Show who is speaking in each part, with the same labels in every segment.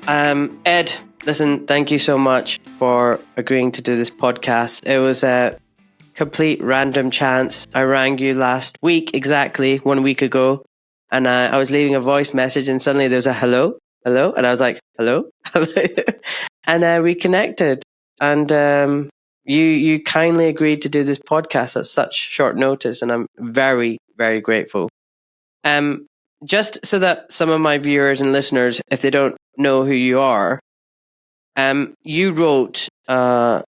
Speaker 1: Ed, listen, thank you so much for agreeing to do this podcast. It was a complete random chance. I rang you last week, exactly 1 week ago, and I was leaving a voice message, and suddenly there's a hello, and I was like, hello, and we connected, and you kindly agreed to do this podcast at such short notice, and I'm very, very grateful. Just so that some of my viewers and listeners, if they don't know who you are, you wrote a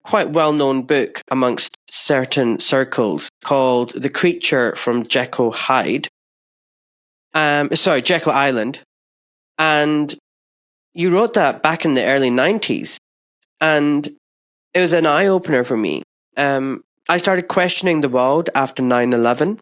Speaker 1: quite well-known book amongst certain circles called The Creature from Jekyll Island. And you wrote that back in the early 90s. And it was an eye-opener for me. I started questioning the world after 9/11.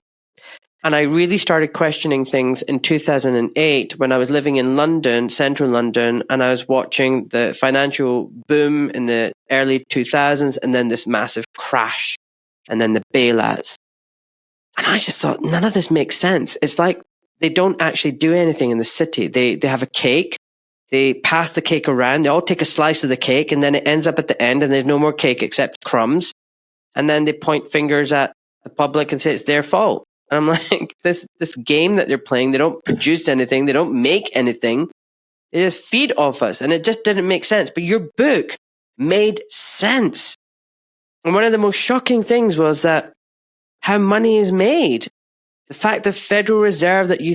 Speaker 1: And I really started questioning things in 2008 when I was living in London, central London, and I was watching the financial boom in the early 2000s and then this massive crash and then the bailouts. And I just thought, none of this makes sense. It's like they don't actually do anything in the city. They have a cake. They pass the cake around. They all take a slice of the cake and then it ends up at the end and there's no more cake except crumbs. And then they point fingers at the public and say it's their fault. And I'm like, this game that they're playing, they don't produce anything. They don't make anything. They just feed off us. And it just didn't make sense. But your book made sense. And one of the most shocking things was that how money is made. The fact the Federal Reserve that you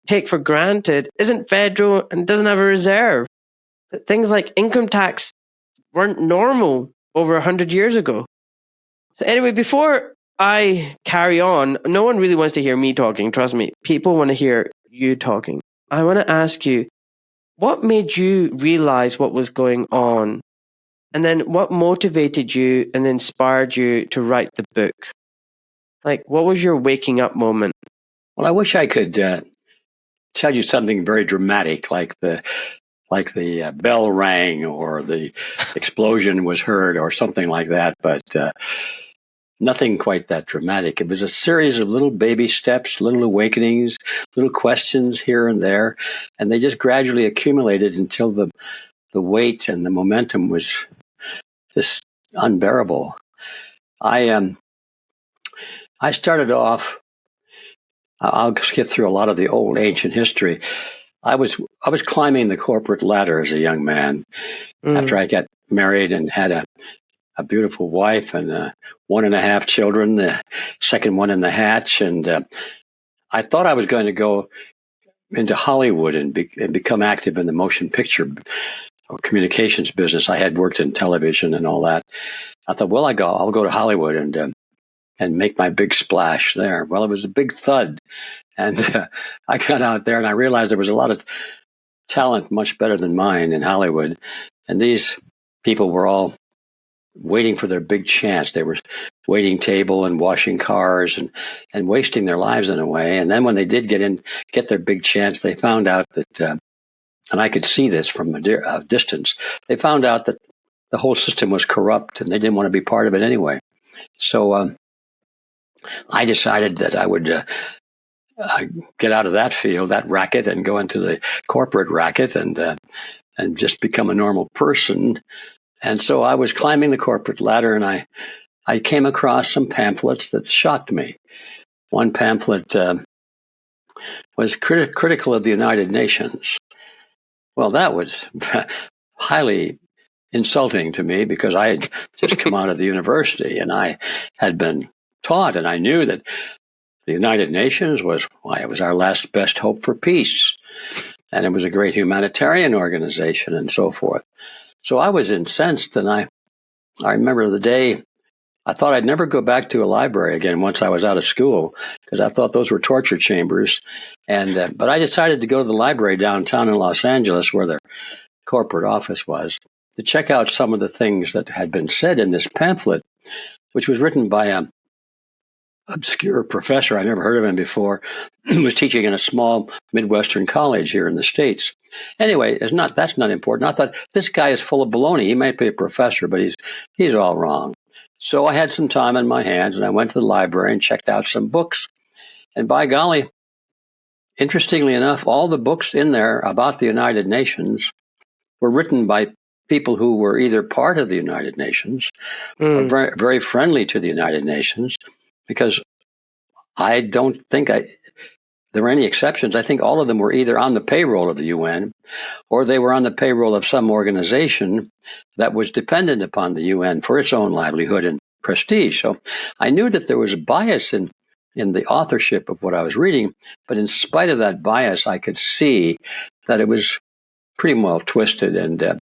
Speaker 1: take for granted isn't federal and doesn't have a reserve. That things like income tax weren't normal over 100 years ago. So anyway, before I carry on, no one really wants to hear me talking. Trust me. People want to hear you talking. I want to ask you, what made you realize what was going on? And then what motivated you and inspired you to write the book? Like, what was your waking up moment?
Speaker 2: Well, I wish I could tell you something very dramatic, like the bell rang or the explosion was heard or something like that. But nothing quite that dramatic. It was a series of little baby steps, little awakenings, little questions here and there, and they just gradually accumulated until the weight and the momentum was just unbearable. I started off. I'll skip through a lot of the old ancient history. I was climbing the corporate ladder as a young man after I got married and had a beautiful wife and 1.5 children, the second one in the hatch. And I thought I was going to go into Hollywood and become active in the motion picture or communications business. I had worked in television and all that. I thought, well, I'll go to Hollywood and make my big splash there. Well, it was a big thud. And I got out there and I realized there was a lot of talent much better than mine in Hollywood. And these people were all waiting for their big chance. They were waiting table and washing cars and wasting their lives in a way. And then when they did get their big chance, they found out that, and I could see this from a distance, they found out that the whole system was corrupt and they didn't want to be part of it anyway. So I decided that I would get out of that field, that racket, and go into the corporate racket and just become a normal person. And so I was climbing the corporate ladder, and I came across some pamphlets that shocked me. One pamphlet was critical of the United Nations. Well, that was highly insulting to me because I had just come out of the university, and I had been taught, and I knew that the United Nations was our last best hope for peace. And it was a great humanitarian organization and so forth. So I was incensed, and I remember the day I thought I'd never go back to a library again once I was out of school because I thought those were torture chambers. And but I decided to go to the library downtown in Los Angeles where their corporate office was to check out some of the things that had been said in this pamphlet, which was written by a obscure professor. I never heard of him before. He was teaching in a small Midwestern college here in the States. Anyway, that's not important. I thought this guy is full of baloney. He might be a professor, but he's all wrong. So I had some time on my hands, and I went to the library and checked out some books. And by golly, interestingly enough, all the books in there about the United Nations were written by people who were either part of the United Nations or very, very friendly to the United Nations, because I don't think there were any exceptions. I think all of them were either on the payroll of the UN or they were on the payroll of some organization that was dependent upon the UN for its own livelihood and prestige. So I knew that there was a bias in the authorship of what I was reading, but in spite of that bias, I could see that it was pretty well twisted, and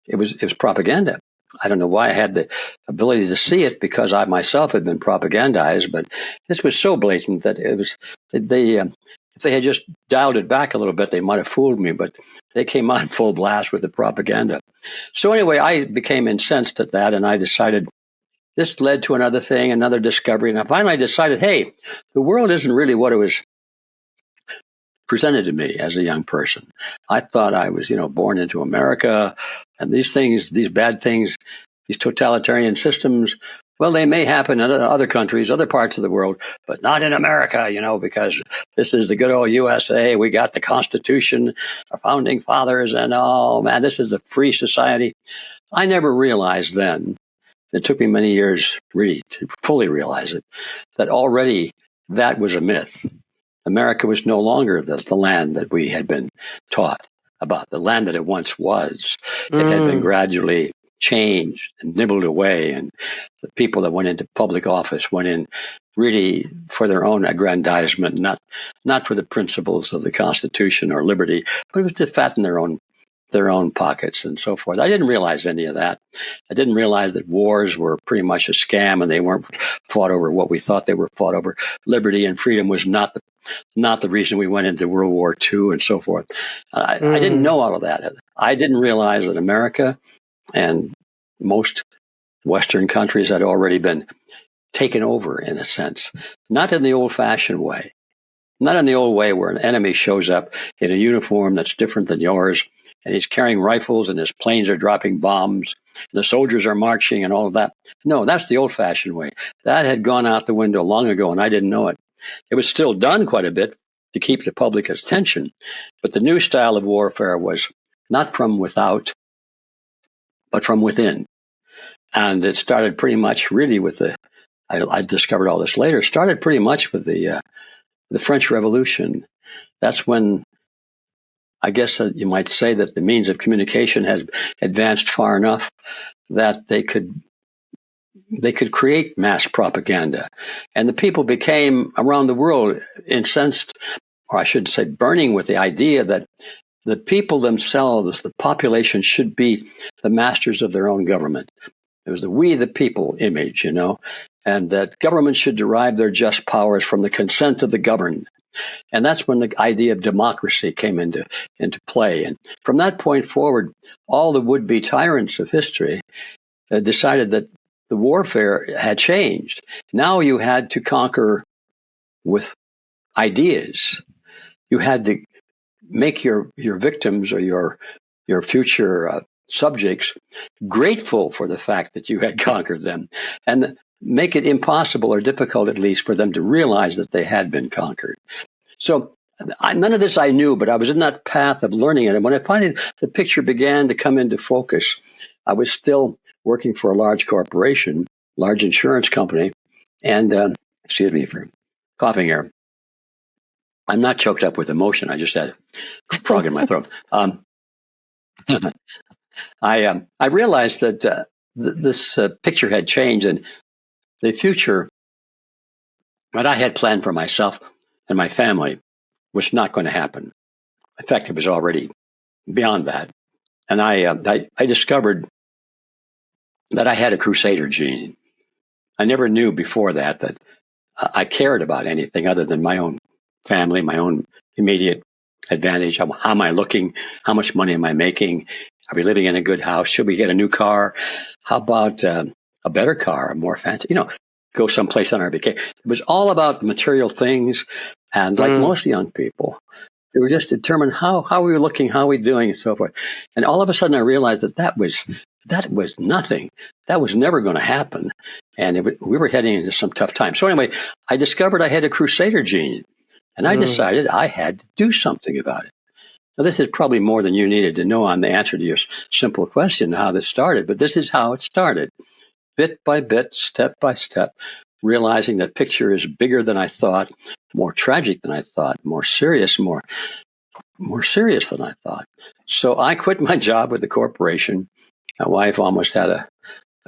Speaker 2: it was propaganda. I don't know why I had the ability to see it, because I myself had been propagandized, but this was so blatant that it was if they had just dialed it back a little bit, they might have fooled me, but they came on full blast with the propaganda. So anyway, I became incensed at that, and I decided this led to another thing, another discovery, and I finally decided, hey, the world isn't really what it was presented to me as a young person. I thought I was, born into America, and these things, these bad things, these totalitarian systems, well, they may happen in other countries, other parts of the world, but not in America, because this is the good old USA. We got the Constitution, our founding fathers, and oh man, this is a free society. I never realized then, it took me many years really to fully realize it, that already that was a myth. America was no longer the land that we had been taught about, the land that it once was. It had been gradually changed and nibbled away, and the people that went into public office went in really for their own aggrandizement, not for the principles of the Constitution or liberty, but it was to fatten their own pockets and so forth. I didn't realize any of that. I didn't realize that wars were pretty much a scam, and they weren't fought over what we thought they were fought over. Liberty and freedom was not the reason we went into World War II and so forth. I didn't know all of that. I didn't realize that America and most Western countries had already been taken over, in a sense, not in the old-fashioned way, not in the old way where an enemy shows up in a uniform that's different than yours, and he's carrying rifles and his planes are dropping bombs, and the soldiers are marching and all of that. No, that's the old-fashioned way. That had gone out the window long ago, and I didn't know it. It was still done quite a bit to keep the public attention, but the new style of warfare was not from without, but from within. And it started pretty much really with I discovered all this later, started pretty much with the French Revolution. That's when I guess you might say that the means of communication has advanced far enough that they could create mass propaganda. And the people became, around the world, incensed, or I should say burning with the idea that the people themselves, the population, should be the masters of their own government. It was the we the people image, and that government should derive their just powers from the consent of the governed. And that's when the idea of democracy came into play. And from that point forward, all the would-be tyrants of history decided that the warfare had changed. Now you had to conquer with ideas. You had to make your victims or your future subjects grateful for the fact that you had conquered them, and make it impossible or difficult, at least, for them to realize that they had been conquered. So none of this I knew, but I was in that path of learning it. And when I finally, the picture began to come into focus, I was still working for a large corporation, large insurance company, and excuse me for coughing here. I'm not choked up with emotion. I just had a frog in my throat. I realized that this picture had changed, and the future that I had planned for myself and my family was not going to happen. In fact, it was already beyond that. And I discovered that I had a crusader gene. I never knew before that I cared about anything other than my own family, my own immediate advantage. How am I looking? How much money am I making? Are we living in a good house? Should we get a new car? How about a better car, a more fancy, go someplace on our vacation? It was all about the material things. And like most young people, they were just determined how we were looking, how we doing, and so forth. And all of a sudden I realized that was nothing. That was never going to happen. And we were heading into some tough times. So anyway, I discovered I had a crusader gene. And I decided I had to do something about it. Now, this is probably more than you needed to know on the answer to your simple question, how this started, but this is how it started. Bit by bit, step by step, realizing that picture is bigger than I thought, more tragic than I thought, more serious than I thought. So I quit my job with the corporation. My wife almost had a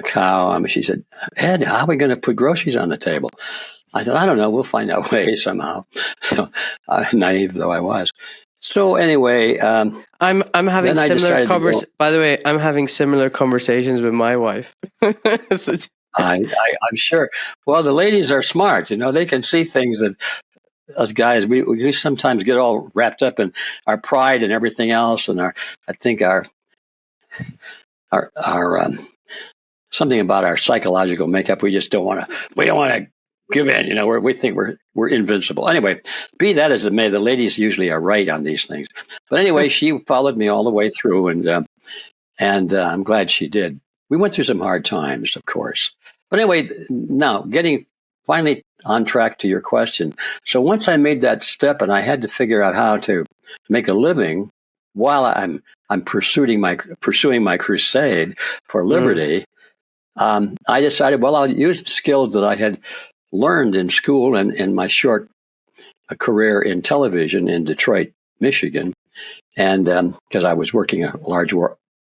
Speaker 2: cow. She said, Ed, how are we going to put groceries on the table? I said, I don't know. We'll find out a way somehow. So naive though I was. So anyway,
Speaker 1: I'm having similar conversations. By the way, I'm having similar conversations with my wife.
Speaker 2: I'm sure. Well, the ladies are smart. They can see things that us guys we sometimes get all wrapped up in our pride and everything else, and our something about our psychological makeup. We just don't want to give in. We think we're invincible. Anyway, be that as it may, the ladies usually are right on these things. But anyway, she followed me all the way through, and I'm glad she did. We went through some hard times, of course. But anyway, now getting finally on track to your question. So once I made that step, and I had to figure out how to make a living while I'm pursuing my crusade for liberty. I decided, well, I'll use the skills that I had learned in school and in my short career in television in Detroit, Michigan, and because I was working a large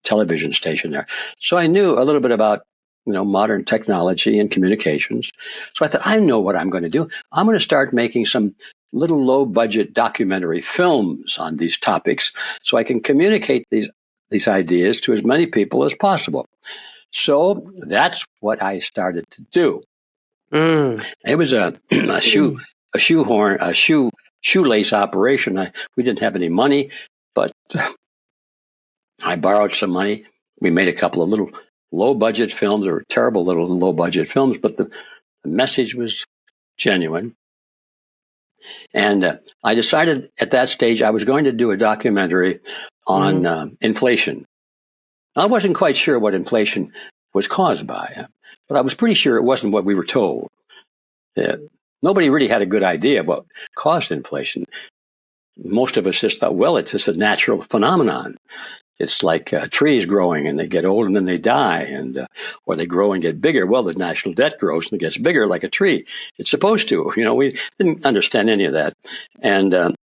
Speaker 2: television station there. So I knew a little bit about, modern technology and communications. So I thought, I know what I'm going to do. I'm going to start making some little low budget documentary films on these topics so I can communicate these ideas to as many people as possible. So that's what I started to do. It was a shoelace operation. We didn't have any money, but I borrowed some money. We made a couple of little low-budget films. They were terrible little low-budget films, but the message was genuine. And I decided at that stage I was going to do a documentary on inflation. I wasn't quite sure what inflation was caused by, but I was pretty sure it wasn't what we were told. Nobody really had a good idea what caused inflation. Most of us just thought, well, it's just a natural phenomenon. It's like trees growing and they get old and then they die, or they grow and get bigger. Well, the national debt grows and it gets bigger like a tree. It's supposed to. We didn't understand any of that. And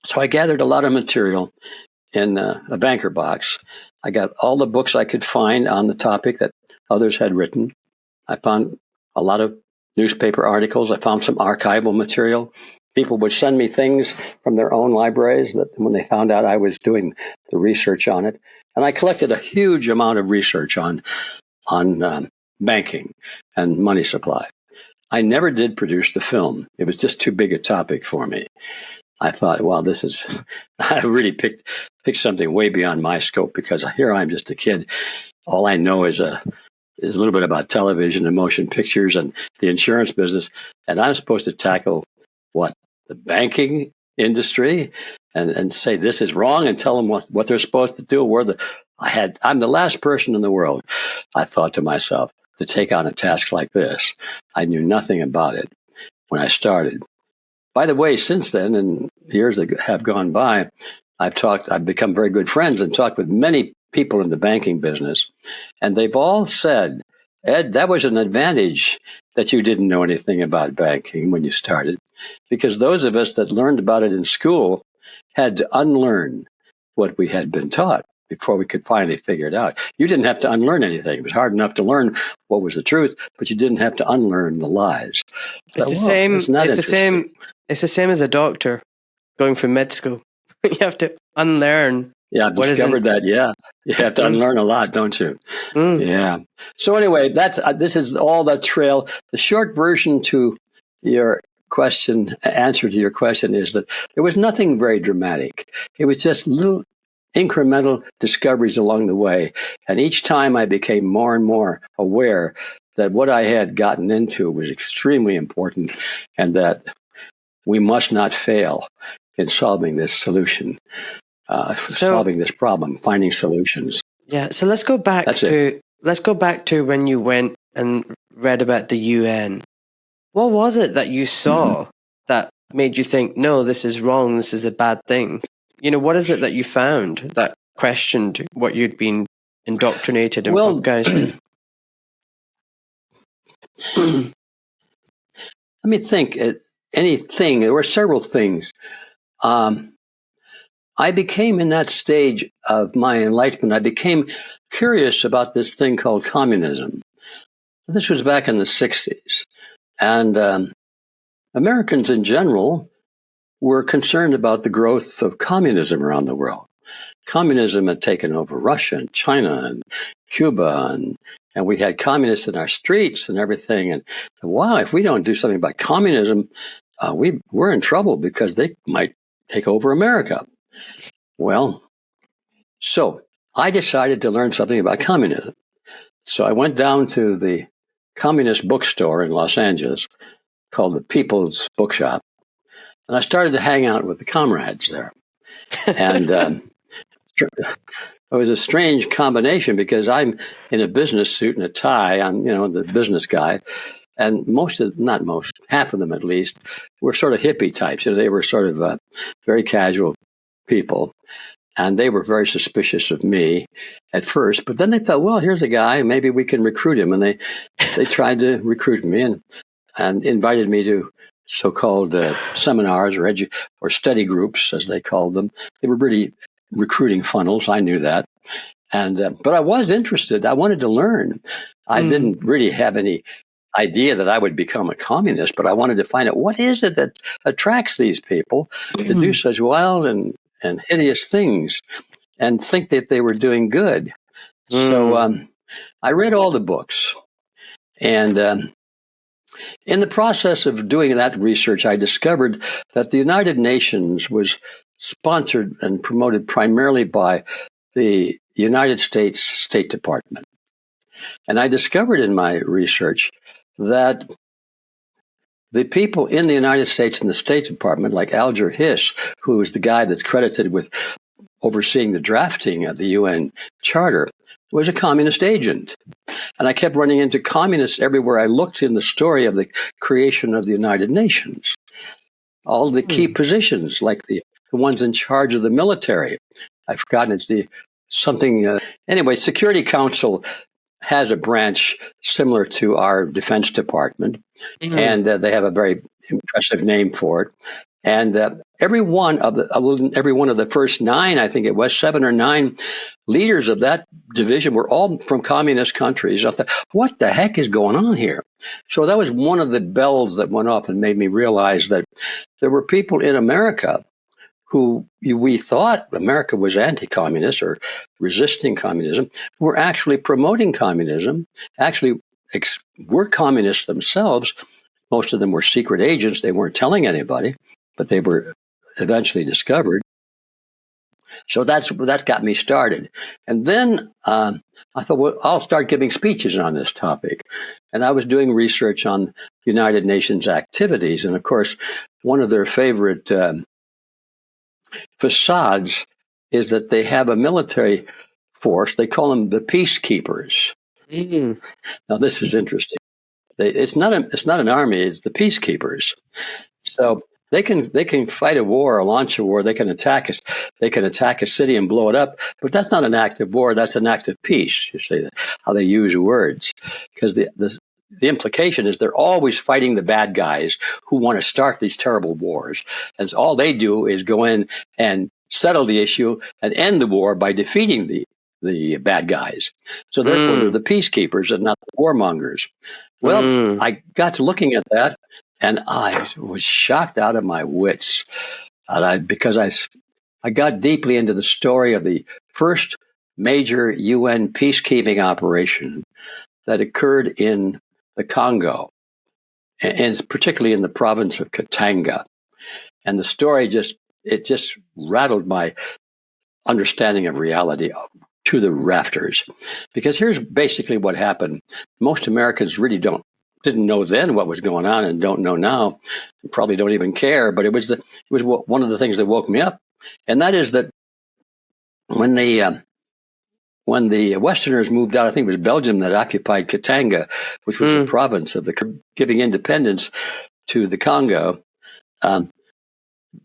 Speaker 2: so I gathered a lot of material in a banker box. I got all the books I could find on the topic that others had written. I found a lot of newspaper articles. I found some archival material. People would send me things from their own libraries that when they found out I was doing the research on it. And I collected a huge amount of research on banking and money supply. I never did produce the film. It was just too big a topic for me. I thought, well, I really picked something way beyond my scope, because here I'm just a kid. All I know is a little bit about television and motion pictures and the insurance business. And I'm supposed to tackle the banking industry and say this is wrong and tell them what they're supposed to do. I'm the last person in the world, I thought to myself, to take on a task like this. I knew nothing about it when I started. By the way, since then, and years that have gone by, I've become very good friends and talked with many people in the banking business. And they've all said, Ed, that was an advantage that you didn't know anything about banking when you started, because those of us that learned about it in school had to unlearn what we had been taught before we could finally figure it out. You didn't have to unlearn anything. It was hard enough to learn what was the truth, but you didn't have to unlearn the lies.
Speaker 1: It's the same. It's the same as a doctor going through med school. You have to unlearn.
Speaker 2: Yeah, I've discovered that. Yeah, you have to unlearn a lot, don't you? Yeah. So anyway, this is all that trail. The short version to your answer to your question is that there was nothing very dramatic. It was just little incremental discoveries along the way. And each time I became more and more aware that what I had gotten into was extremely important, and that we must not fail in solving this solving this problem, finding solutions.
Speaker 1: Yeah. So let's go back to when you went and read about the UN. What was it that you saw that made you think, no, this is wrong, this is a bad thing? What is it that you found that questioned what you'd been indoctrinated and
Speaker 2: Well,
Speaker 1: guys?
Speaker 2: let me think. Anything. There were several things. I became, in that stage of my enlightenment, I became curious about this thing called communism. This was back in the 60s. And Americans in general were concerned about the growth of communism around the world. Communism had taken over Russia and China and Cuba, and we had communists in our streets and everything. And wow, if we don't do something about communism, we're in trouble because they might take over America. Well, so I decided to learn something about communism. So I went down to the communist bookstore in Los Angeles called the People's Bookshop, and I started to hang out with the comrades there. And it was a strange combination because I'm in a business suit and a tie. I'm, the business guy. And half of them at least, were sort of hippie types. They were sort of very casual people. And they were very suspicious of me at first. But then they thought, well, here's a guy, maybe we can recruit him. And they tried to recruit me and invited me to so-called seminars or study groups, as they called them. They were really recruiting funnels. I knew that. But I was interested. I wanted to learn. I didn't really have any idea that I would become a communist, but I wanted to find out what is it that attracts these people to do such wild and hideous things and think that they were doing good. So I read all the books. And in the process of doing that research, I discovered that the United Nations was sponsored and promoted primarily by the United States State Department. And I discovered in my research that the people in the United States and the State Department, like Alger Hiss, who is the guy that's credited with overseeing the drafting of the UN Charter, was a communist agent. And I kept running into communists everywhere I looked in the story of the creation of the United Nations. All the key positions, like the ones in charge of the military. I've forgotten, it's anyway, Security Council has a branch similar to our Defense Department, and they have a very impressive name for it. And every one of the first 9, I think it was 7 or 9 leaders of that division were all from communist countries. I thought, what the heck is going on here? So that was one of the bells that went off and made me realize that there were people in America who we thought America was anti-communist or resisting communism, were actually promoting communism, actually were communists themselves. Most of them were secret agents. They weren't telling anybody, but they were eventually discovered. So that got me started. And then I thought, well, I'll start giving speeches on this topic. And I was doing research on United Nations activities. And of course, one of their favorite facades is that they have a military force. They call them the peacekeepers. Now, this is interesting. It's not an army. It's the peacekeepers. So they can fight a war or launch a war. They can attack us. They can attack a city and blow it up. But that's not an act of war. That's an act of peace. You see how they use words, because the implication is they're always fighting the bad guys who want to start these terrible wars. And so all they do is go in and settle the issue and end the war by defeating the bad guys. So therefore, they're the peacekeepers and not the warmongers. Well, I got to looking at that, and I was shocked out of my wits because I got deeply into the story of the first major UN peacekeeping operation that occurred in the Congo, and particularly in the province of Katanga. And the story just rattled my understanding of reality to the rafters. Because here's basically what happened. Most Americans really didn't know then what was going on and don't know now, probably don't even care, but it was one of the things that woke me up. And that is that when the Westerners moved out, I think it was Belgium that occupied Katanga, which was a province of giving independence to the Congo.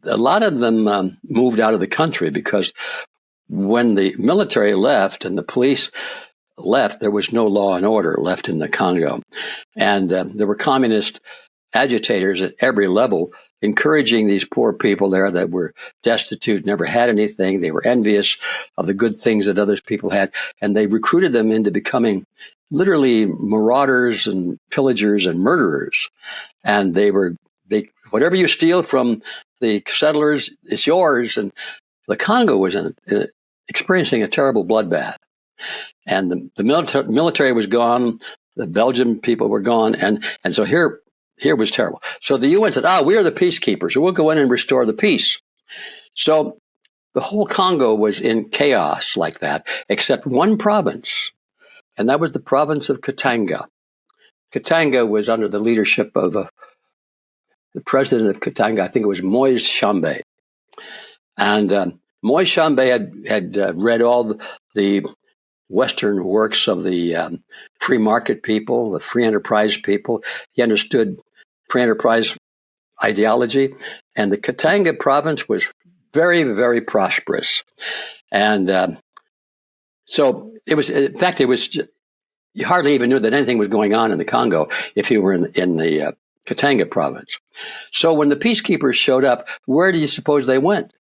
Speaker 2: a lot of them moved out of the country because when the military left and the police left, there was no law and order left in the Congo. And there were communist agitators at every level encouraging these poor people there that were destitute, never had anything. They were envious of the good things that other people had. And they recruited them into becoming literally marauders and pillagers and murderers. And they whatever you steal from the settlers, it's yours. And the Congo was experiencing a terrible bloodbath. And the military was gone. The Belgian people were gone. And so here was terrible. So the UN said, we are the peacekeepers. So we'll go in and restore the peace. So the whole Congo was in chaos like that, except one province. And that was the province of Katanga. Katanga was under the leadership of the president of Katanga. I think it was Moise Tshombe. And Moise Tshombe had read all the Western works of the free market people, the free enterprise people. He understood free enterprise ideology. And the Katanga province was very, very prosperous. And so it was, in fact, you hardly even knew that anything was going on in the Congo if you were in the Katanga province. So when the peacekeepers showed up, where do you suppose they went?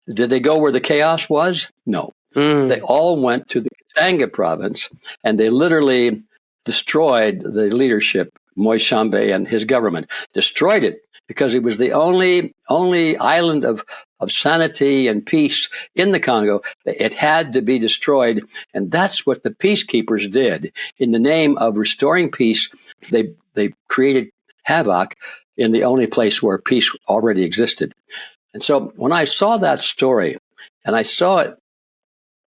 Speaker 2: Did they go where the chaos was? No. They all went to the Katanga province, and they literally destroyed the leadership, Moise Tshombe and his government, destroyed it because it was the only island of sanity and peace in the Congo. It had to be destroyed, and that's what the peacekeepers did. In the name of restoring peace, they created havoc in the only place where peace already existed. And so when I saw that story, and I saw it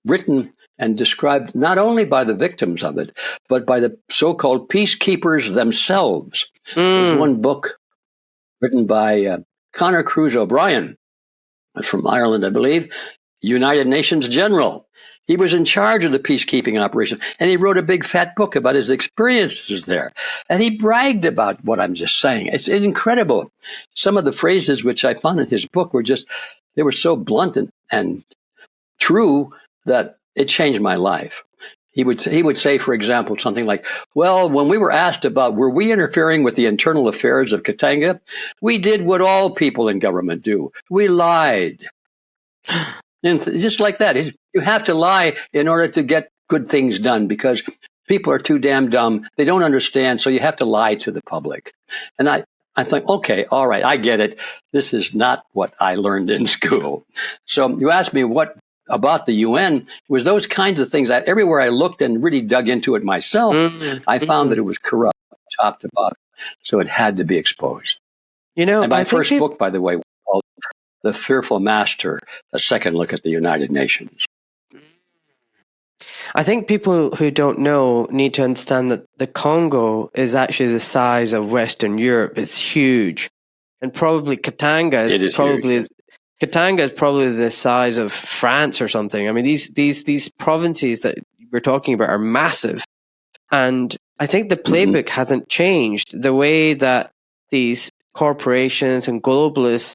Speaker 2: written and described not only by the victims of it, but by the so-called peacekeepers themselves. There's one book written by Conor Cruise O'Brien, from Ireland, I believe, United Nations General. He was in charge of the peacekeeping operation, and he wrote a big fat book about his experiences there. And he bragged about what I'm just saying. It's incredible. Some of the phrases which I found in his book they were so blunt and true that it changed my life. He would say, for example, something like, well, when we were asked about were we interfering with the internal affairs of Katanga, we did what all people in government do. We lied. And just like that, you have to lie in order to get good things done because people are too damn dumb. They don't understand, so you have to lie to the public. And I think, okay, all right, I get it. This is not what I learned in school. So you asked me what about the UN, it was those kinds of things. Everywhere I looked and really dug into it myself, I found that it was corrupt, top to bottom. So it had to be exposed. And my first book, by the way, was called The Fearful Master, A Second Look at the United Nations.
Speaker 1: I think people who don't know need to understand that the Congo is actually the size of Western Europe. It's huge. And probably Katanga is probably the size of France or something. I mean, these provinces that we're talking about are massive. And I think the playbook hasn't changed. The way that these corporations and globalists,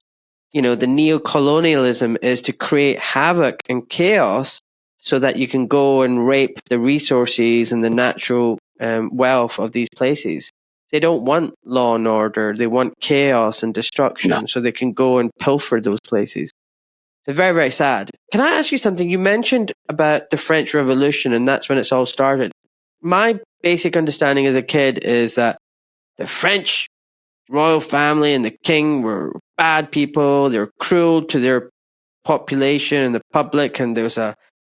Speaker 1: the neo-colonialism is to create havoc and chaos so that you can go and rape the resources and the natural wealth of these places. They don't want law and order. They want chaos and destruction so they can go and pilfer those places. It's very, very sad. Can I ask you something? You mentioned about the French Revolution, and that's when it's all started. My basic understanding as a kid is that the French royal family and the king were bad people. They were cruel to their population and the public, and there was a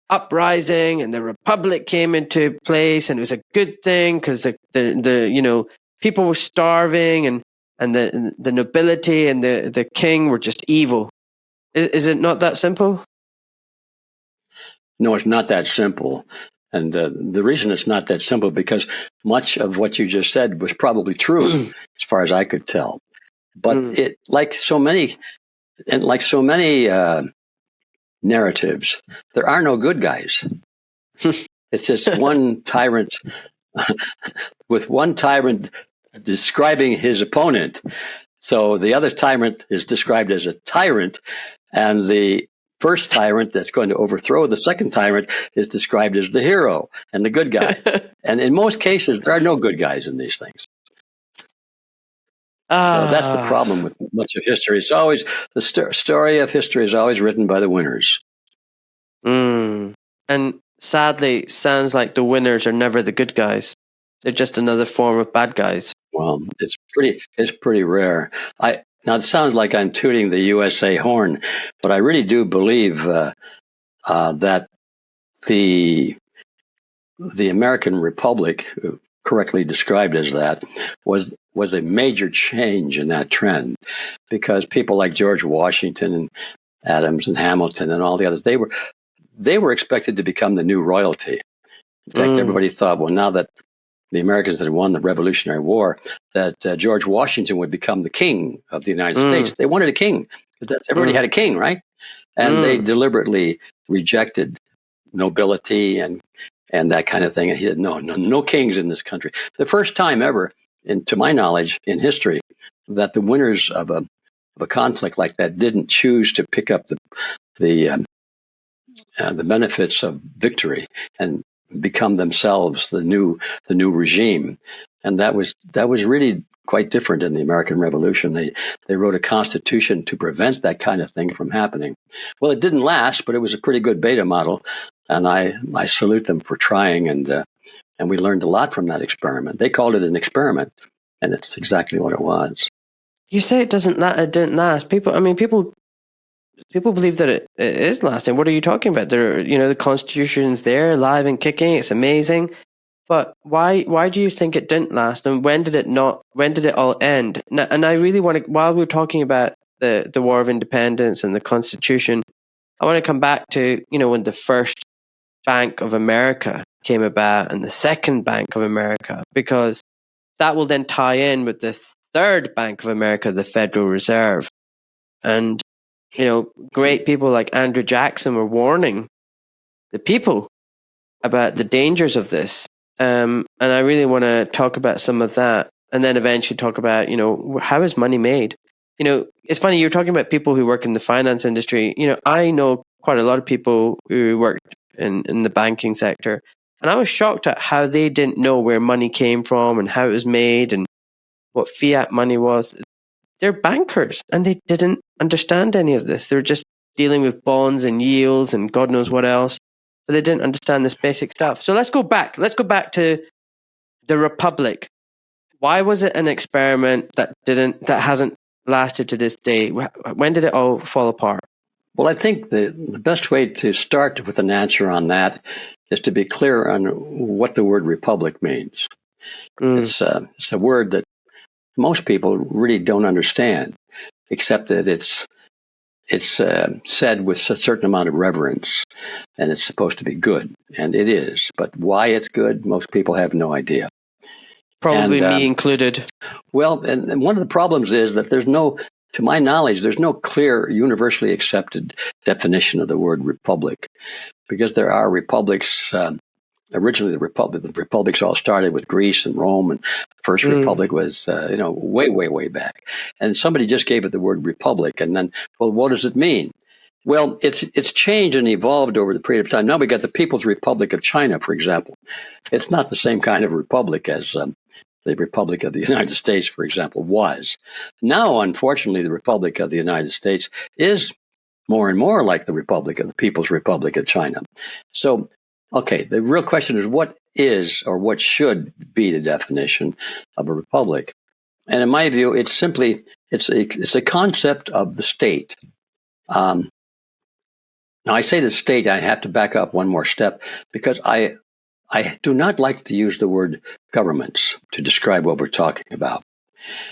Speaker 1: uprising, and the republic came into place, and it was a good thing because the people were starving, and the nobility and the king were just evil. Is it not that simple?
Speaker 2: No, it's not that simple. And the reason it's not that simple because much of what you just said was probably true, as far as I could tell. But it, like so many narratives, there are no good guys. It's just one tyrant with one tyrant describing his opponent. So the other tyrant is described as a tyrant, and the first tyrant that's going to overthrow the second tyrant is described as the hero and the good guy. And in most cases, there are no good guys in these things. So that's the problem with much of history. It's always the story of history is always written by the winners.
Speaker 1: And sadly, sounds like the winners are never the good guys. They're just another form of bad guys.
Speaker 2: Well, it's pretty rare. Now it sounds like I'm tooting the USA horn, but I really do believe that the American Republic, correctly described as that, was a major change in that trend, because people like George Washington and Adams and Hamilton and all the others, they were expected to become the new royalty. In fact, everybody thought, well, now that the Americans had won the Revolutionary War, that George Washington would become the king of the United States. They wanted a king. Everybody had a king, right? And they deliberately rejected nobility and that kind of thing. And he said, no kings in this country. The first time ever, to my knowledge, in history, that the winners of a conflict like that didn't choose to pick up the benefits of victory and become themselves the new regime. And that was really quite different in the American Revolution. They wrote a constitution to prevent that kind of thing from happening. Well, it didn't last, but it was a pretty good beta model, and I salute them for trying. And we learned a lot from that experiment. They called it an experiment, and it's exactly what it was.
Speaker 1: You say it didn't last. People believe that it is lasting. What are you talking about? The Constitution's there, alive and kicking. It's amazing. But why do you think it didn't last? And when did it not? When did it all end? And I really want to, while we're talking about the War of Independence and the Constitution, I want to come back to, when the first Bank of America came about and the second Bank of America, because that will then tie in with the third Bank of America, the Federal Reserve. And great people like Andrew Jackson were warning the people about the dangers of this. And I really want to talk about some of that, and then eventually talk about, how is money made? It's funny, you're talking about people who work in the finance industry. I know quite a lot of people who worked in the banking sector, and I was shocked at how they didn't know where money came from and how it was made and what fiat money was. They're bankers, and they didn't understand any of this. They're just dealing with bonds and yields and God knows what else. But they didn't understand this basic stuff. So let's go back. Let's go back to the Republic. Why was it an experiment that hasn't lasted to this day? When did it all fall apart?
Speaker 2: Well, I think the best way to start with an answer on that is to be clear on what the word republic means. It's a word that most people really don't understand, except that it's said with a certain amount of reverence, and it's supposed to be good, and it is. But why it's good, most people have no idea.
Speaker 1: Probably me included.
Speaker 2: Well, and one of the problems is that to my knowledge, there's no clear, universally accepted definition of the word republic, because there are republics. Originally, the republics all started with Greece and Rome, and the first republic was, way back. And somebody just gave it the word republic, and then, well, what does it mean? Well, it's changed and evolved over the period of time. Now we got the People's Republic of China, for example. It's not the same kind of republic as the Republic of the United States, for example, was. Now, unfortunately, the Republic of the United States is more and more like the People's Republic of China. So, okay, the real question is, what is or what should be the definition of a republic? And in my view, it's simply it's a concept of the state. Now, I say the state. I have to back up one more step, because I do not like to use the word governments to describe what we're talking about.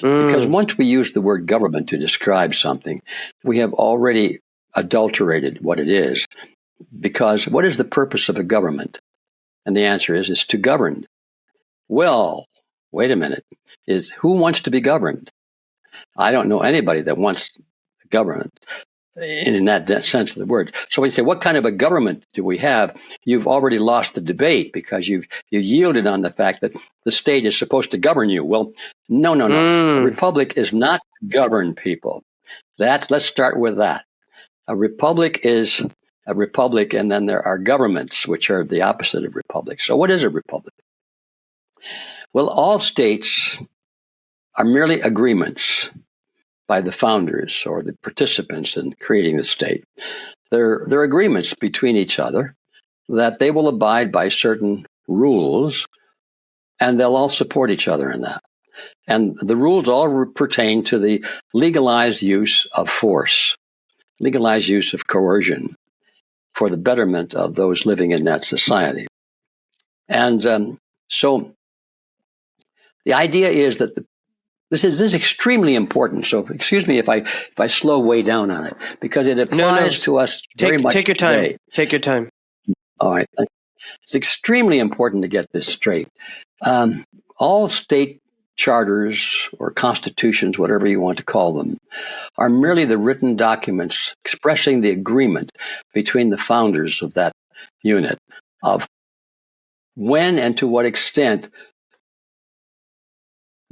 Speaker 2: Because once we use the word government to describe something, we have already adulterated what it is. Because what is the purpose of a government? And the answer is to govern. Well, wait a minute. Who wants to be governed? I don't know anybody that wants government. in that sense of the word. So when you say, what kind of a government do we have? You've already lost the debate because you yielded on the fact that the state is supposed to govern you. Well, no. A republic is not to govern people. Let's start with that. A republic is a republic, and then there are governments, which are the opposite of republic. So what is a republic? Well, all states are merely agreements by the founders or the participants in creating the state. They're agreements between each other that they will abide by certain rules, and they'll all support each other in that. And the rules all pertain to the legalized use of force, legalized use of coercion for the betterment of those living in that society. And so the idea is that this is extremely important. So excuse me if I slow way down on it, because it applies to us very much
Speaker 1: Take your
Speaker 2: today.
Speaker 1: time. Take your time.
Speaker 2: All right. It's extremely important to get this straight. All state charters or constitutions, whatever you want to call them, are merely the written documents expressing the agreement between the founders of that unit of when and to what extent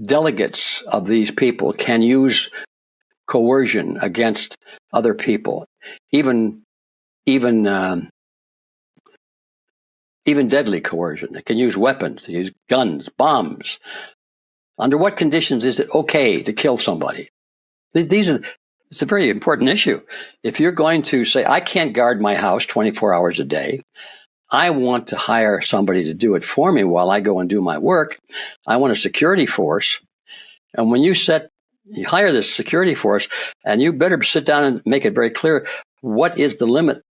Speaker 2: delegates of these people can use coercion against other people, even deadly coercion. They can use weapons, they use guns, bombs. Under what conditions is it okay to kill somebody? It's a very important issue. If you're going to say, I can't guard my house 24 hours a day, I want to hire somebody to do it for me while I go and do my work. I want a security force. And when you hire this security force, and you better sit down and make it very clear what is the limit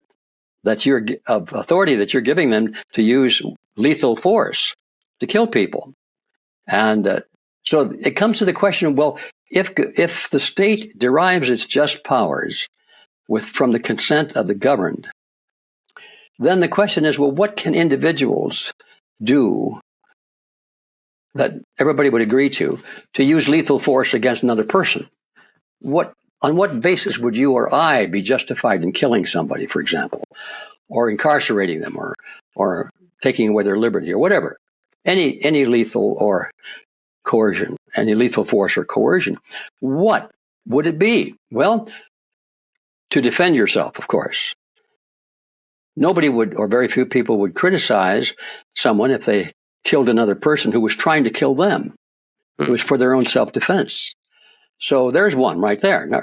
Speaker 2: of authority that you're giving them to use lethal force to kill people. And so it comes to the question, well, if the state derives its just powers from the consent of the governed, then the question is, well, what can individuals do that everybody would agree to use lethal force against another person? On what basis would you or I be justified in killing somebody, for example, or incarcerating them, or taking away their liberty, or whatever? Any lethal or coercion, any lethal force or coercion. What would it be? Well, to defend yourself, of course. Nobody would, or very few people would criticize someone if they killed another person who was trying to kill them. It was for their own self-defense. So there's one right there. Now,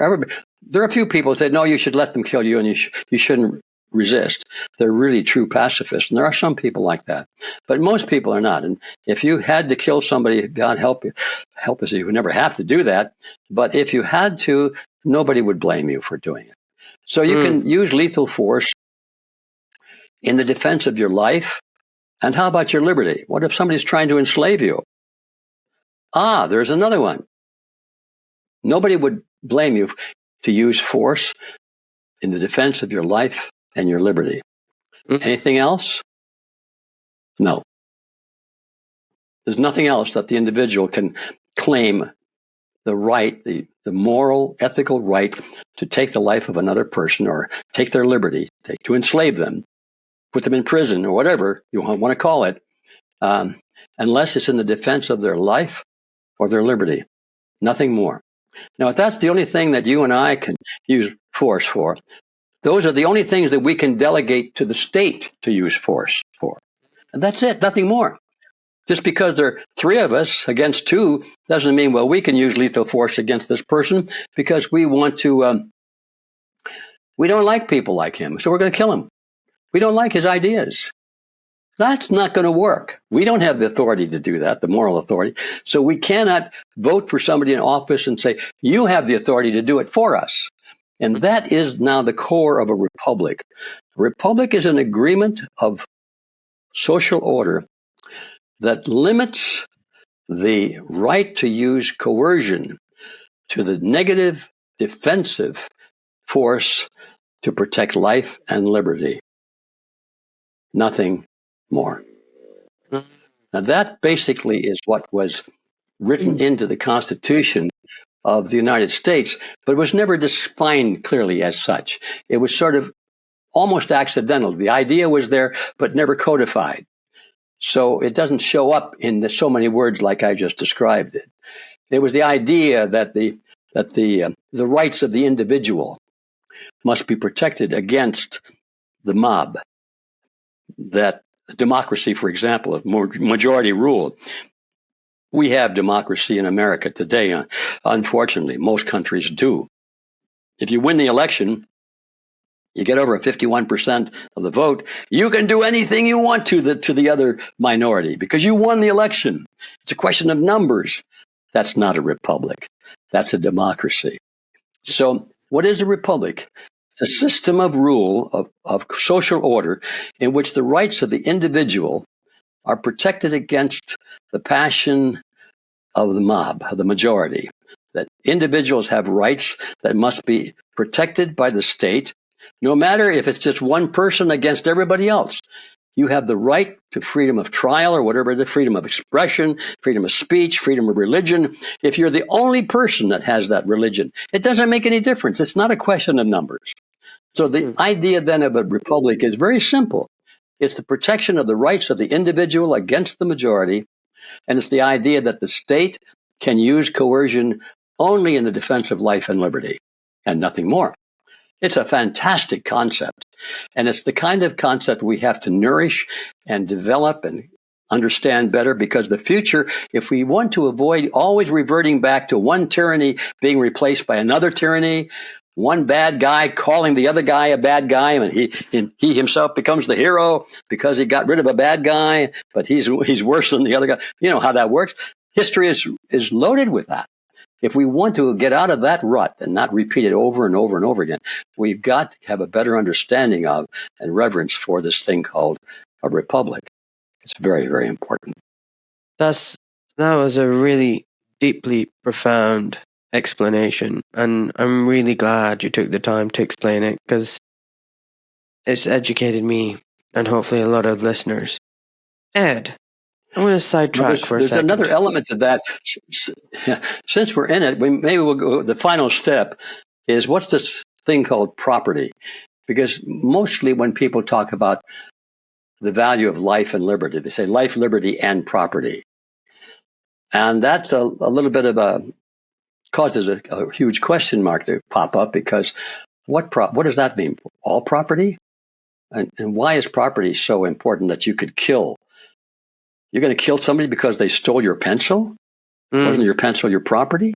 Speaker 2: there are a few people who say, no, you should let them kill you, and you shouldn't resist. They're really true pacifists, and there are some people like that. But most people are not. And if you had to kill somebody, God help us, you would never have to do that. But if you had to, nobody would blame you for doing it. So you can use lethal force in the defense of your life. And how about your liberty? What if somebody's trying to enslave you? There's another one. Nobody would blame you to use force in the defense of your life and your liberty. Anything else? No. There's nothing else that the individual can claim the right, the moral, ethical right to take the life of another person or take their liberty, to enslave them, put them in prison or whatever you want to call it, unless it's in the defense of their life or their liberty. Nothing more. Now, if that's the only thing that you and I can use force for, those are the only things that we can delegate to the state to use force for. And that's it, nothing more. Just because there are three of us against two doesn't mean, well, we can use lethal force against this person because we want to, we don't like people like him, so we're going to kill him. We don't like his ideas. That's not going to work. We don't have the authority to do that, the moral authority. So we cannot vote for somebody in office and say, you have the authority to do it for us. And that is now the core of a republic. A republic is an agreement of social order that limits the right to use coercion to the negative, defensive force to protect life and liberty. Nothing more. Now, that basically is what was written into the Constitution of the United States, but it was never defined clearly as such. It was sort of almost accidental. The idea was there, but never codified. So it doesn't show up in so many words like I just described it. It was the idea that the rights of the individual must be protected against the mob. That democracy, for example, majority rule. We have democracy in America today. Unfortunately, most countries do. If you win the election, you get over 51% of the vote, you can do anything you want to the other minority because you won the election. It's a question of numbers. That's not a republic. That's a democracy. So what is a republic? It's a system of rule, of social order, in which the rights of the individual are protected against the passion of the mob, of the majority. That individuals have rights that must be protected by the state, no matter if it's just one person against everybody else. You have the right to freedom of trial or whatever, the freedom of expression, freedom of speech, freedom of religion. If you're the only person that has that religion, it doesn't make any difference. It's not a question of numbers. So the idea then of a republic is very simple. It's the protection of the rights of the individual against the majority, and it's the idea that the state can use coercion only in the defense of life and liberty, and nothing more. It's a fantastic concept, and it's the kind of concept we have to nourish and develop and understand better, because the future, if we want to avoid always reverting back to one tyranny being replaced by another tyranny, one bad guy calling the other guy a bad guy, and he himself becomes the hero because he got rid of a bad guy, but he's worse than the other guy. You know how that works. History is loaded with that. If we want to get out of that rut and not repeat it over and over and over again, we've got to have a better understanding of and reverence for this thing called a republic. It's very, very important.
Speaker 1: That was a really deeply profound explanation, and I'm really glad you took the time to explain it, because it's educated me and hopefully a lot of listeners. Ed, I want to sidetrack for a second.
Speaker 2: There's another element to that. Since we're in it, maybe we'll go. The final step is, what's this thing called property? Because mostly when people talk about the value of life and liberty, they say life, liberty, and property. And that's a little bit of causes a huge question mark to pop up, because what does that mean? All property? And why is property so important that you could kill? You're going to kill somebody because they stole your pencil? Wasn't your pencil your property?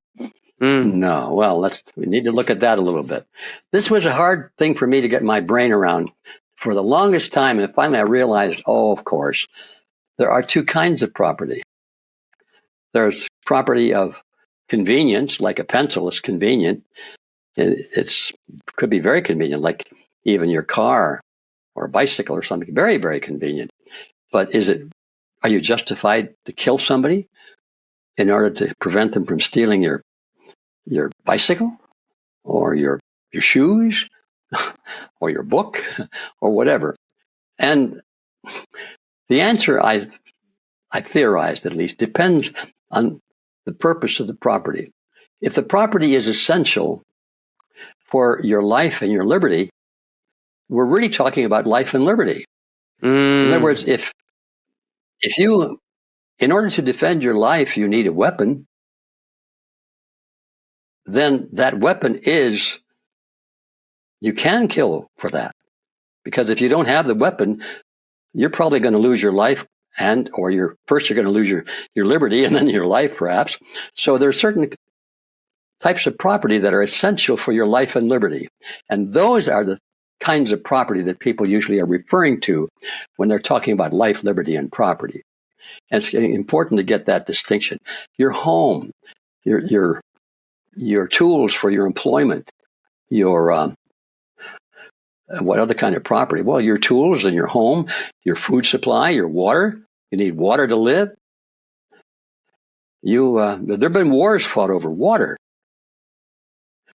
Speaker 2: No. Well, we need to look at that a little bit. This was a hard thing for me to get my brain around for the longest time. And finally I realized, of course, there are two kinds of property. There's property of convenience, like a pencil is convenient. It could be very convenient, like even your car or a bicycle or something, very, very convenient. But are you justified to kill somebody in order to prevent them from stealing your bicycle or your shoes or your book or whatever? And the answer, I theorized at least, depends on the purpose of the property. If the property is essential for your life and your liberty, we're really talking about life and liberty. In other words, if you, in order to defend your life, you need a weapon, then that weapon you can kill for that. Because if you don't have the weapon, you're probably going to lose your life, or you're going to lose your liberty and then your life, perhaps. So there are certain types of property that are essential for your life and liberty. And those are the kinds of property that people usually are referring to when they're talking about life, liberty, and property. And it's important to get that distinction. Your home, your tools for your employment, your what other kind of property? Well, your tools and your home, your food supply, your water. You need water to live. There have been wars fought over water.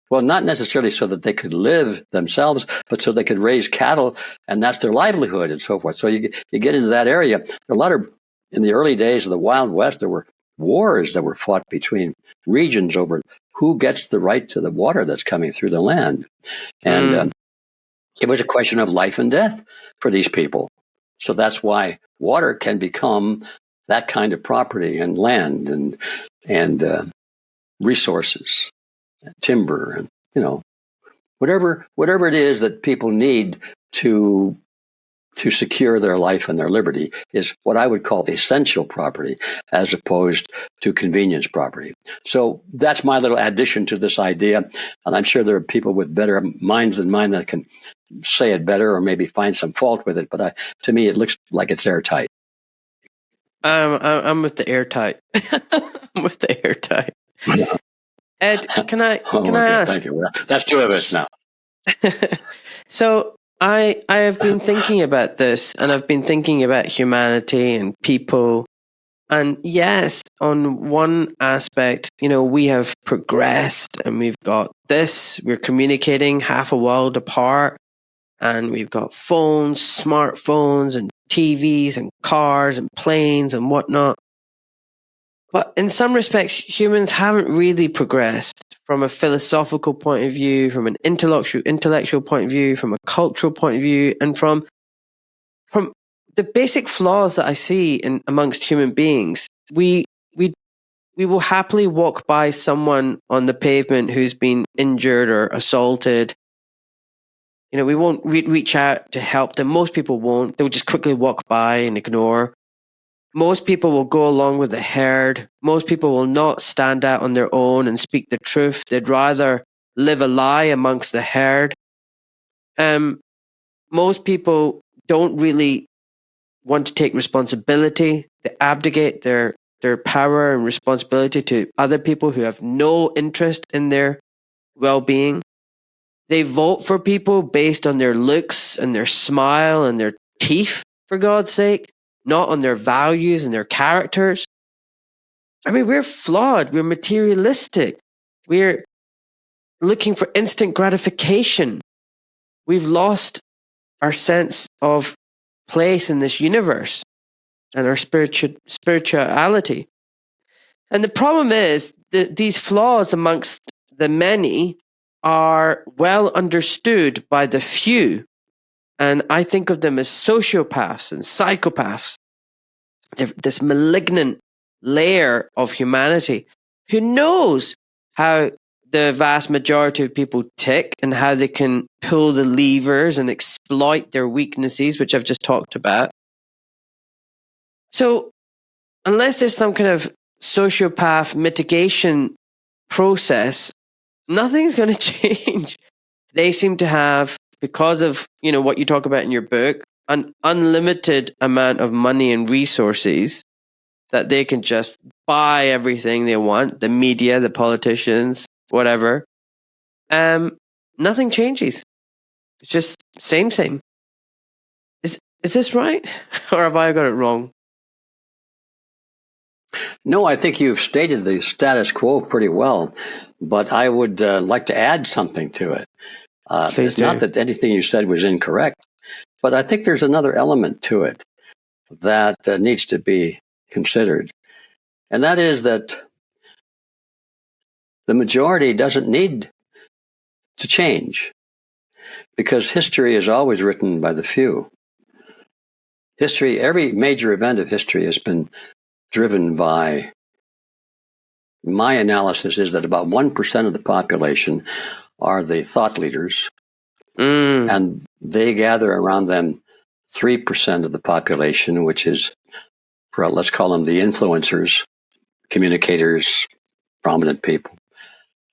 Speaker 2: Well, not necessarily so that they could live themselves, but so they could raise cattle, and that's their livelihood and so forth. So you get into that area. In the early days of the Wild West, there were wars that were fought between regions over who gets the right to the water that's coming through the land? And it was a question of life and death for these people. So that's why water can become that kind of property, and land and resources, timber, and whatever it is that people need to secure their life and their liberty is what I would call essential property, as opposed to convenience property. So that's my little addition to this idea, and I'm sure there are people with better minds than mine that can say it better or maybe find some fault with it. But to me, it looks like it's airtight.
Speaker 1: I'm with the airtight. I'm with the airtight. Ed, can I ask?
Speaker 2: Thank you. That's two of us now.
Speaker 1: So I have been thinking about this, and I've been thinking about humanity and people. And yes, on one aspect, we have progressed and we've got this. We're communicating half a world apart, and we've got phones, smartphones, and TVs and cars and planes and whatnot. But in some respects, humans haven't really progressed from a philosophical point of view, from an intellectual point of view, from a cultural point of view, and from the basic flaws that I see amongst human beings. We will happily walk by someone on the pavement who's been injured or assaulted. We won't reach out to help them. Most people won't. They'll just quickly walk by and ignore. Most people will go along with the herd. Most people will not stand out on their own and speak the truth. They'd rather live a lie amongst the herd. Most people don't really want to take responsibility. They abdicate their power and responsibility to other people who have no interest in their well-being. They vote for people based on their looks and their smile and their teeth, for God's sake, not on their values and their characters. I mean, we're flawed. We're materialistic. We're looking for instant gratification. We've lost our sense of place in this universe and our spirituality. And the problem is that these flaws amongst the many are well understood by the few. And I think of them as sociopaths and psychopaths. They're this malignant layer of humanity who knows how the vast majority of people tick and how they can pull the levers and exploit their weaknesses, which I've just talked about. So unless there's some kind of sociopath mitigation process, nothing's going to change. They seem to have, because of what you talk about in your book, an unlimited amount of money and resources that they can just buy everything they want, the media, the politicians, whatever. Nothing changes. It's just same. Is this right? Or have I got it wrong?
Speaker 2: No, I think you've stated the status quo pretty well, but I would like to add something to it. It's not that anything you said was incorrect, but I think there's another element to it that needs to be considered. And that is that the majority doesn't need to change, because history is always written by the few. Every major event of history has been driven by, my analysis is that about 1% of the population are the thought leaders, and they gather around them 3% of the population, which is, let's call them the influencers, communicators, prominent people.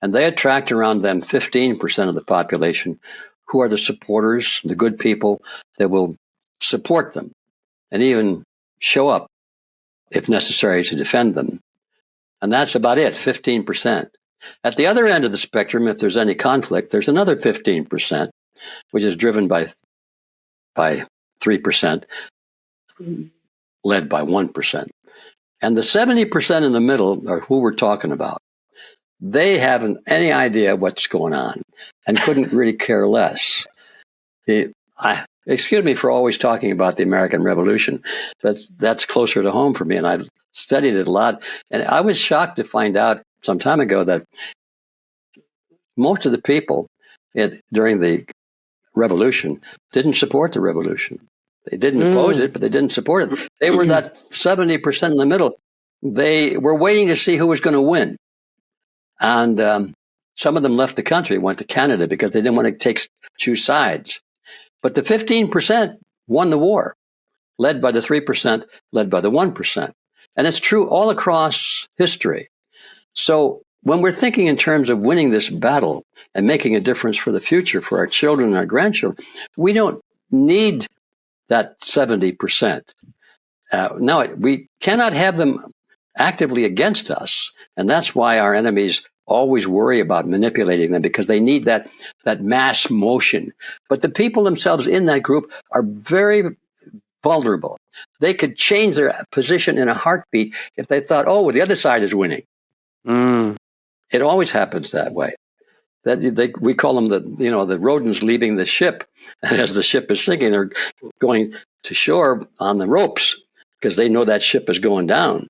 Speaker 2: And they attract around them 15% of the population, who are the supporters, the good people that will support them and even show up if necessary to defend them. And that's about it, 15%. At the other end of the spectrum, if there's any conflict, there's another 15%, which is driven by 3%, led by 1%. And the 70% in the middle are who we're talking about. They haven't any idea what's going on and couldn't really care less. Excuse me for always talking about the American Revolution. That's closer to home for me, and I've studied it a lot. And I was shocked to find out some time ago that most of the people during the revolution didn't support the revolution. They didn't oppose it, but they didn't support it. They were that 70% in the middle. They were waiting to see who was going to win. And some of them left the country, went to Canada because they didn't want to choose sides. But the 15% won the war, led by the 3%, led by the 1%. And it's true all across history. So when we're thinking in terms of winning this battle and making a difference for the future, for our children and our grandchildren, we don't need that 70%. No, we cannot have them actively against us. And that's why our enemies always worry about manipulating them, because they need that mass motion. But the people themselves in that group are very vulnerable. They could change their position in a heartbeat if they thought, oh, well, the other side is winning. It always happens that way. We call them the rodents leaving the ship. And as the ship is sinking, they're going to shore on the ropes because they know that ship is going down.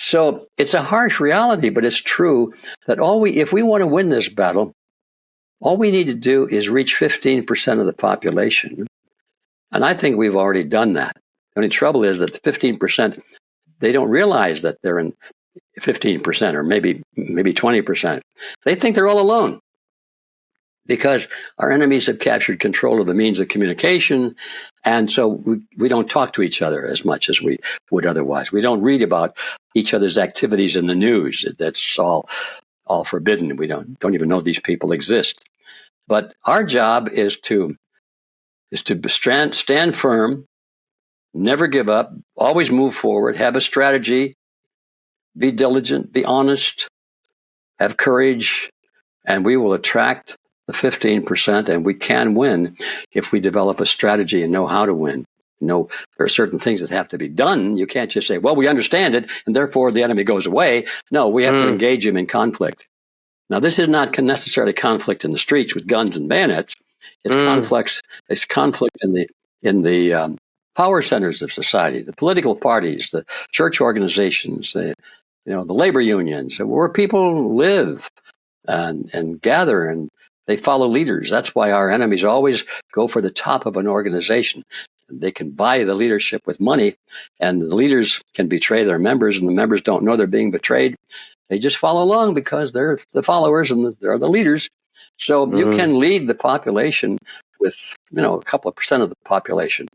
Speaker 2: So it's a harsh reality, but it's true that if we want to win this battle, all we need to do is reach 15% of the population. And I think we've already done that. The only trouble is that the 15%, they don't realize that they're in 15% or maybe 20%. They think they're all alone because our enemies have captured control of the means of communication. And so we don't talk to each other as much as we would otherwise. We don't read about each other's activities in the news. That's all forbidden. We don't even know these people exist. But our job is to stand firm, never give up, always move forward, have a strategy, be diligent, be honest, have courage, and we will attract the 15%, and we can win if we develop a strategy and know how to win. There are certain things that have to be done. You can't just say, well, we understand it, and therefore the enemy goes away. No, we have to engage him in conflict. Now, this is not necessarily conflict in the streets with guns and bayonets. It's conflict in the power centers of society, the political parties, the church organizations, the labor unions, where people live and gather, and they follow leaders. That's why our enemies always go for the top of an organization. They can buy the leadership with money, and the leaders can betray their members, and the members don't know they're being betrayed. They just follow along because they're the followers and they're the leaders. So you can lead the population with, a couple of percent of the population,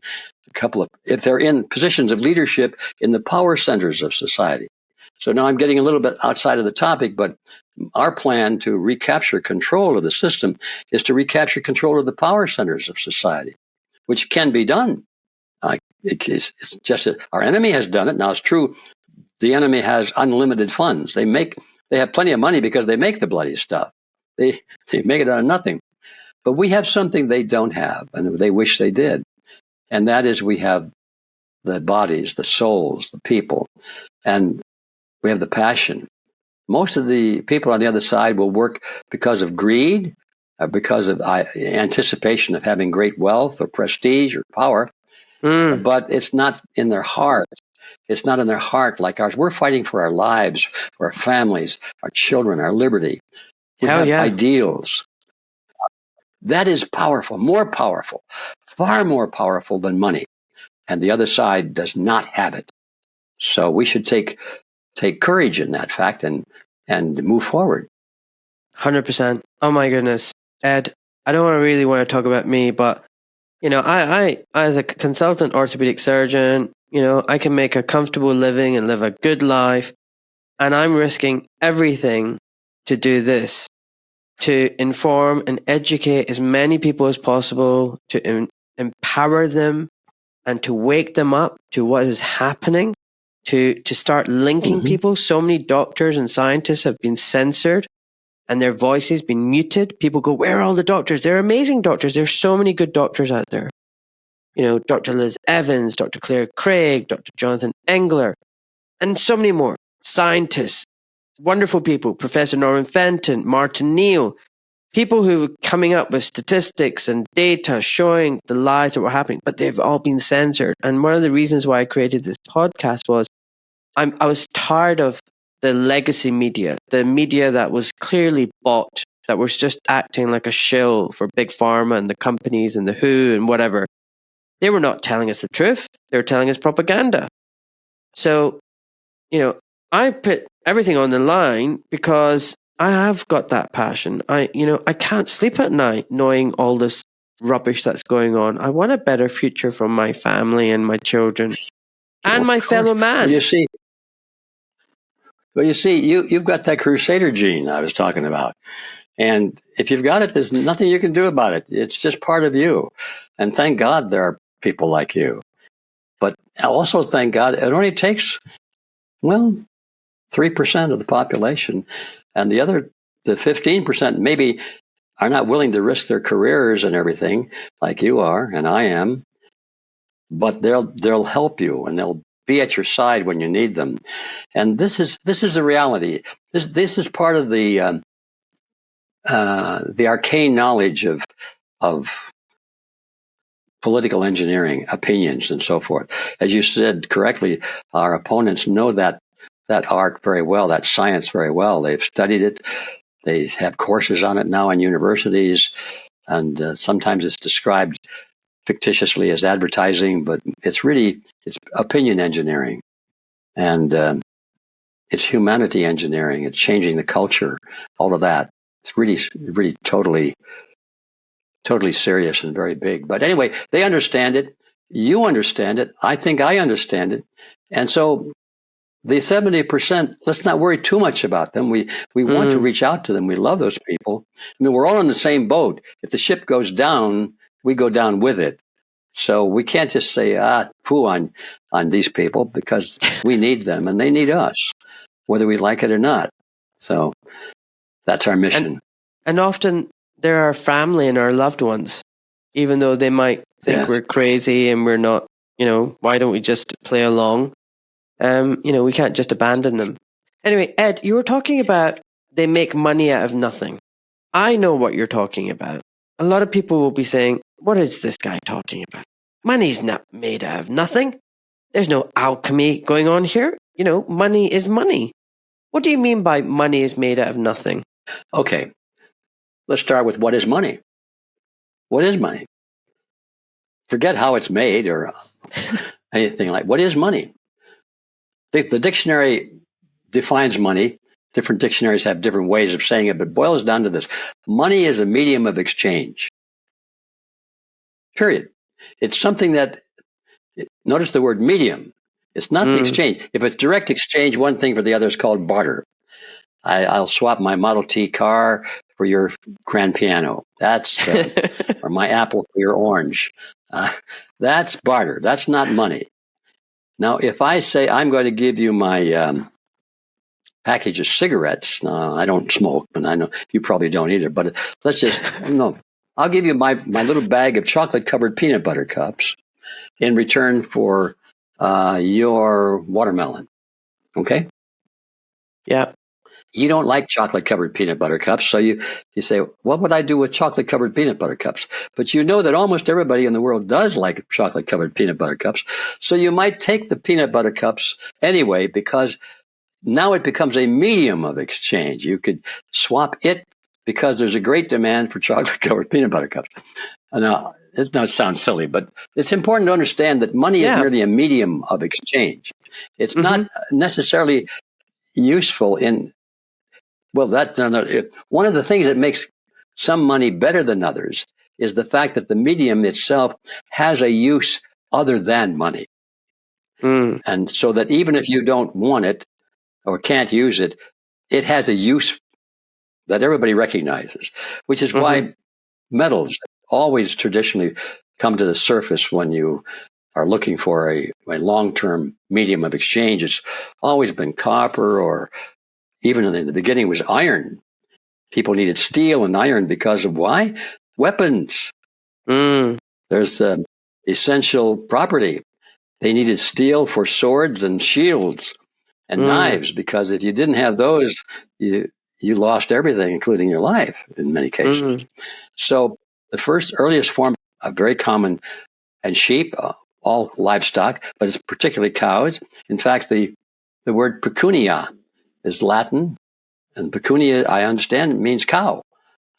Speaker 2: if they're in positions of leadership in the power centers of society. So now I'm getting a little bit outside of the topic, but our plan to recapture control of the system is to recapture control of the power centers of society, which can be done. It's just that our enemy has done it. Now, it's true, the enemy has unlimited funds. They have plenty of money because they make the bloody stuff. They make it out of nothing. But we have something they don't have, and they wish they did. And that is, we have the bodies, the souls, the people, and we have the passion. Most of the people on the other side will work because of greed, because of anticipation of having great wealth or prestige or power, but it's not in their heart. It's not in their heart like ours. We're fighting for our lives, for our families, our children, our liberty. We have ideals. That is powerful, more powerful, far more powerful than money. And the other side does not have it. So we should take courage in that fact and move forward.
Speaker 1: 100%. Oh my goodness. Ed, I don't really want to talk about me, but I as a consultant orthopedic surgeon, I can make a comfortable living and live a good life. And I'm risking everything to do this, to inform and educate as many people as possible, to empower them and to wake them up to what is happening, to start linking people. So many doctors and scientists have been censored and their voices been muted. People go, where are all the doctors? They're amazing doctors. There's so many good doctors out there. Dr. Liz Evans, Dr. Claire Craig, Dr. Jonathan Engler, and so many more. Scientists, wonderful people, Professor Norman Fenton, Martin Neal, people who were coming up with statistics and data showing the lies that were happening, but they've all been censored. And one of the reasons why I created this podcast was I was tired of the legacy media, the media that was clearly bought that was just acting like a shill for Big Pharma and the companies and the WHO and whatever. They were not telling us the truth. They were telling us propaganda. So, I put everything on the line because I have got that passion. I can't sleep at night knowing all this rubbish that's going on. I want a better future for my family and my children and my fellow man.
Speaker 2: Well, you see, you've got that crusader gene I was talking about. And if you've got it, there's nothing you can do about it. It's just part of you. And thank God there are people like you. But also thank God it only takes, 3% of the population. And the 15% maybe are not willing to risk their careers and everything like you are and I am. But they'll help you and they'll be at your side when you need them. And this is the reality. This is part of the arcane knowledge of political engineering, opinions, and so forth. As you said correctly, our opponents know that art very well, that science very well. They've studied it. They have courses on it now in universities, and sometimes it's described fictitiously as advertising, but it's opinion engineering, and it's humanity engineering. It's changing the culture, all of that. It's really, really totally serious and very big. But anyway, they understand it. You understand it. I think I understand it. And so the 70%, let's not worry too much about them. We want to reach out to them. We love those people. I mean, we're all in the same boat. If the ship goes down, we go down with it. So we can't just say, poo on these people, because we need them and they need us, whether we like it or not. So that's our mission.
Speaker 1: And often they're our family and our loved ones, even though they might think we're crazy and we're not, why don't we just play along? We can't just abandon them. Anyway, Ed, you were talking about they make money out of nothing. I know what you're talking about. A lot of people will be saying, what is this guy talking about? Money's not made out of nothing. There's no alchemy going on here. Money is money. What do you mean by money is made out of nothing?
Speaker 2: Okay. Let's start with what is money? What is money? Forget how it's made or anything like. What is money? The dictionary defines money. Different dictionaries have different ways of saying it, but it boils down to this. Money is a medium of exchange. Period. It's something that, notice the word medium. It's not the exchange. If it's direct exchange, one thing for the other is called barter. I'll swap my Model T car for your grand piano. That's, or my apple for your orange. That's barter. That's not money. Now, if I say I'm going to give you my package of cigarettes, I don't smoke, and I know you probably don't either, but let's just, I'll give you my little bag of chocolate-covered peanut butter cups in return for your watermelon. Okay?
Speaker 1: Yeah.
Speaker 2: You don't like chocolate-covered peanut butter cups, so you say, what would I do with chocolate-covered peanut butter cups? But you know that almost everybody in the world does like chocolate-covered peanut butter cups, so you might take the peanut butter cups anyway, because now it becomes a medium of exchange. You could swap it because there's a great demand for chocolate-covered peanut butter cups. Now, it sounds silly, but it's important to understand that money is merely a medium of exchange. It's not necessarily useful in... Well, one of the things that makes some money better than others is the fact that the medium itself has a use other than money. And so that even if you don't want it or can't use it, it has a use that everybody recognizes, which is why metals always traditionally come to the surface when you are looking for a long-term medium of exchange. It's always been copper, or even in the beginning was iron. People needed steel and iron because of why? Weapons. There's the essential property. They needed steel for swords and shields and knives, because if you didn't have those, you lost everything, including your life in many cases. So the earliest form, very common, and sheep, all livestock, but it's particularly cows. In fact, the word pecunia is Latin, and pecunia, I understand, means cow.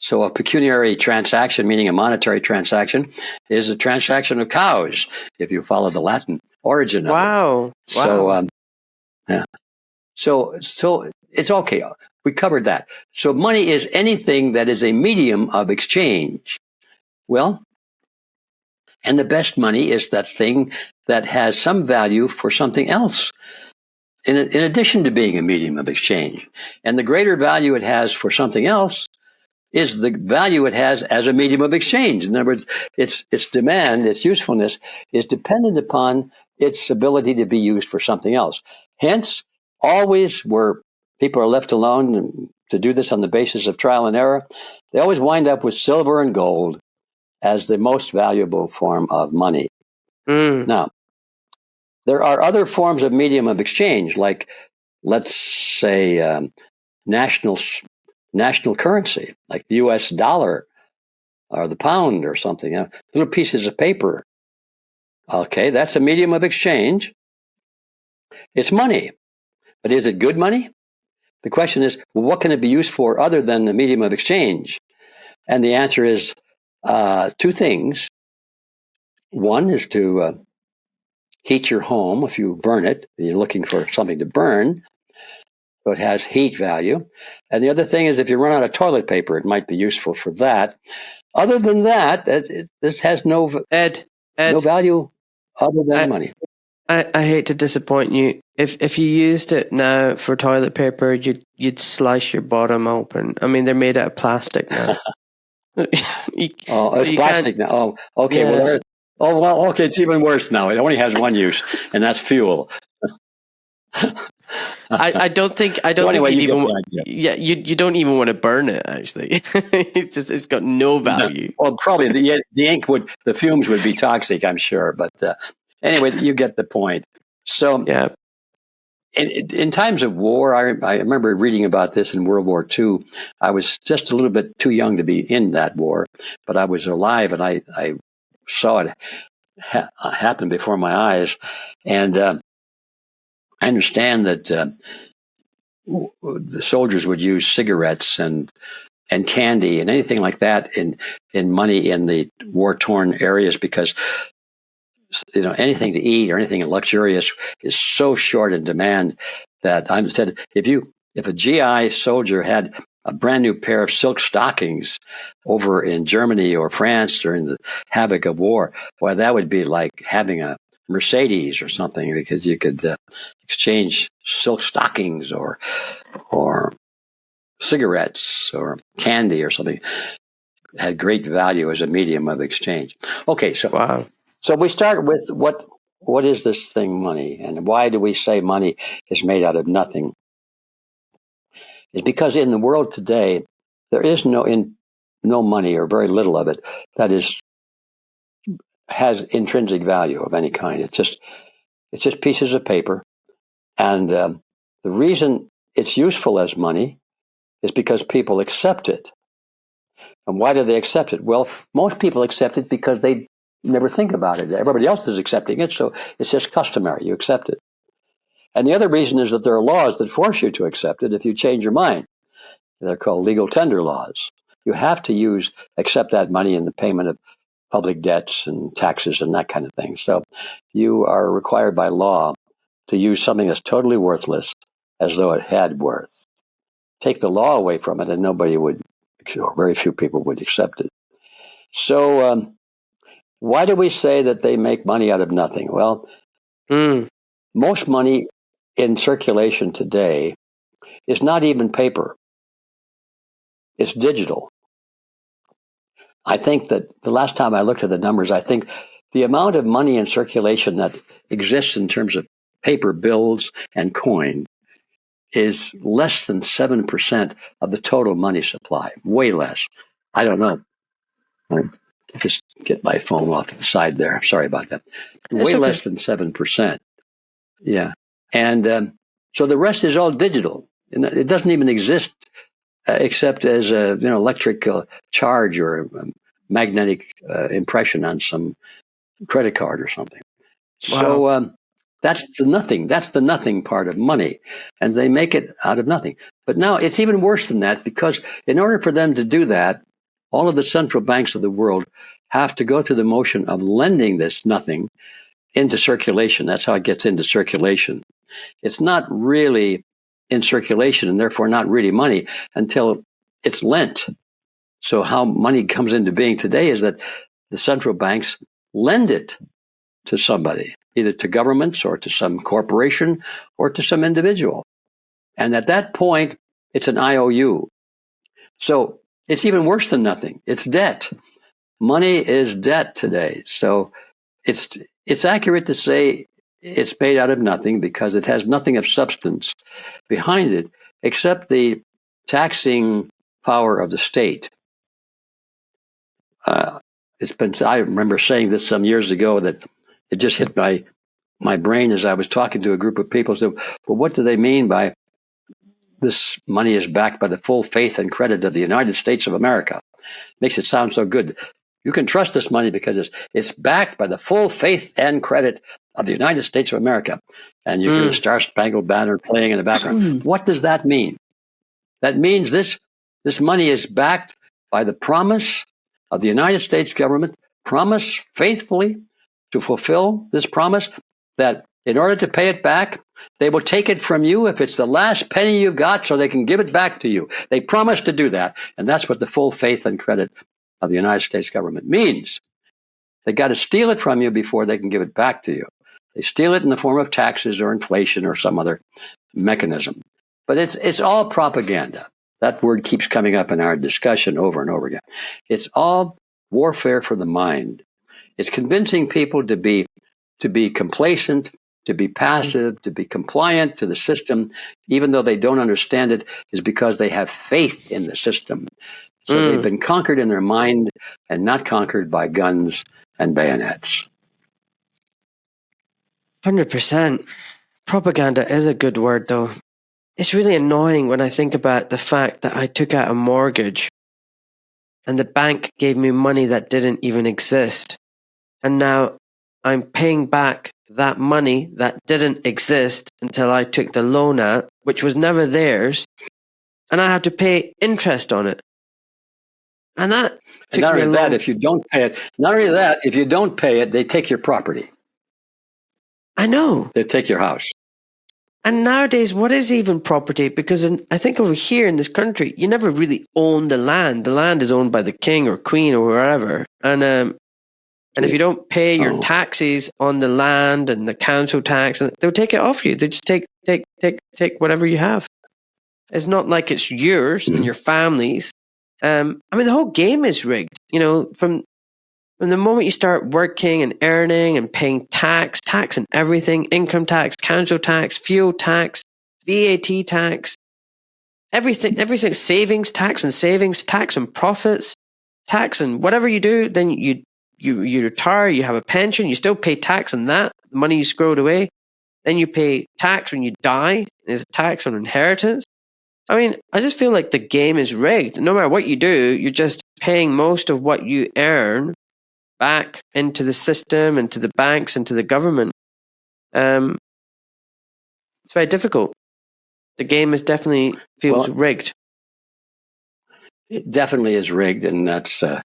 Speaker 2: So a pecuniary transaction, meaning a monetary transaction, is a transaction of cows, if you follow the Latin origin of it.
Speaker 1: Wow.
Speaker 2: So, yeah. So it's okay. We covered that. So money is anything that is a medium of exchange. Well, and the best money is that thing that has some value for something else, in addition to being a medium of exchange. And the greater value it has for something else is the value it has as a medium of exchange. In other words, its demand, its usefulness is dependent upon its ability to be used for something else. Hence, always where people are left alone to do this on the basis of trial and error, they always wind up with silver and gold as the most valuable form of money. Now, there are other forms of medium of exchange, like, let's say, national currency, like the U.S. dollar or the pound or something, little pieces of paper. Okay, that's a medium of exchange. It's money, but is it good money? The question is, well, what can it be used for other than the medium of exchange? And the answer is two things. One is to heat your home. If you burn it, you're looking for something to burn, so it has heat value. And the other thing is, if you run out of toilet paper, it might be useful for that. Other than that, this has no value other than money.
Speaker 1: I hate to disappoint you. If you used it now for toilet paper, you'd slice your bottom open. I mean, they're made out of plastic now.
Speaker 2: It's plastic now. Oh, okay.
Speaker 1: Yes.
Speaker 2: Okay. It's even worse now. It only has one use, and that's fuel.
Speaker 1: I don't think you don't even want to burn it. Actually, it's got no value.
Speaker 2: No. Well, probably the ink the fumes would be toxic, I'm sure. But anyway, you get the point. So
Speaker 1: yeah.
Speaker 2: In times of war, I remember reading about this in World War II. I was just a little bit too young to be in that war, but I was alive, and I saw it happen before my eyes. And I understand that the soldiers would use cigarettes and candy and anything like that in money in the war-torn areas, because anything to eat or anything luxurious is so short in demand that I said, if a GI soldier had a brand new pair of silk stockings over in Germany or France during the havoc of war, boy, that would be like having a Mercedes or something, because you could exchange silk stockings or cigarettes or candy or something. It had great value as a medium of exchange. Okay, so
Speaker 1: wow.
Speaker 2: So we start with what is this thing, money, and why do we say money is made out of nothing? It's because in the world today, there is no money, or very little of it, that has intrinsic value of any kind. It's just pieces of paper, and the reason it's useful as money is because people accept it. And why do they accept it? Well, most people accept it because they never think about it. Everybody else is accepting it, so it's just customary. You accept it. And the other reason is that there are laws that force you to accept it if you change your mind. They're called legal tender laws. You have to accept that money in the payment of public debts and taxes and that kind of thing. So you are required by law to use something that's totally worthless as though it had worth. Take the law away from it, and nobody would, or very few people would accept it. So why do we say that they make money out of nothing? Well, most money in circulation today is not even paper. It's digital. I think that the last time I looked at the numbers, I think the amount of money in circulation that exists in terms of paper bills and coin is less than 7% of the total money supply. Way less. I don't know. Just get my phone off to the side there. Sorry about that. Way less than 7%. Yeah. And so the rest is all digital. And it doesn't even exist except as a electric charge or a magnetic impression on some credit card or something. Wow. So that's the nothing. That's the nothing part of money. And they make it out of nothing. But now it's even worse than that, because in order for them to do that, all of the central banks of the world have to go through the motion of lending this nothing into circulation. That's how it gets into circulation. It's not really in circulation and therefore not really money until it's lent. So how money comes into being today is that the central banks lend it to somebody, either to governments or to some corporation or to some individual. And at that point, it's an IOU. So it's even worse than nothing. It's debt. Money is debt today. So it's accurate to say it's made out of nothing because it has nothing of substance behind it except the taxing power of the state. I remember saying this some years ago that it just hit my brain as I was talking to a group of people. So, well, what do they mean by this money is backed by the full faith and credit of the United States of America? Makes it sound so good. You can trust this money because it's backed by the full faith and credit of the United States of America. And you hear the Star Spangled Banner playing in the background. What does that mean? That means this money is backed by the promise of the United States government, promise faithfully to fulfill this promise that in order to pay it back, they will take it from you if it's the last penny you've got so they can give it back to you. They promise to do that. And that's what the full faith and credit of the United States government means. They got to steal it from you before they can give it back to you. They steal it in the form of taxes or inflation or some other mechanism. But it's all propaganda. That word keeps coming up in our discussion over and over again. It's all warfare for the mind. It's convincing people to be complacent, to be passive, to be compliant to the system, even though they don't understand it, is because they have faith in the system. So they've been conquered in their mind and not conquered by guns and bayonets.
Speaker 1: 100%. Propaganda is a good word, though. It's really annoying when I think about the fact that I took out a mortgage and the bank gave me money that didn't even exist. And now I'm paying back that money that didn't exist until I took the loan out, which was never theirs. And I have to pay interest on it. And that took
Speaker 2: not
Speaker 1: me
Speaker 2: only that, if you don't pay it, they take your property.
Speaker 1: I know.
Speaker 2: They take your house.
Speaker 1: And nowadays, what is even property? Because I think over here in this country, you never really own the land. The land is owned by the king or queen or wherever. And if you don't pay your taxes on the land and the council tax, they'll take it off you. They just take whatever you have. It's not like it's yours and your family's. I mean, the whole game is rigged. You know, from the moment you start working and earning and paying tax and everything, income tax, council tax, fuel tax, VAT tax, everything, savings tax and profits tax, and whatever you do, then you retire, you have a pension, you still pay tax on that, the money you squirreled away. Then you pay tax when you die. There's a tax on inheritance. I mean, I just feel like the game is rigged. No matter what you do, you're just paying most of what you earn back into the system, into the banks, into the government. It's very difficult. The game is definitely feels rigged.
Speaker 2: It definitely is rigged, and that's the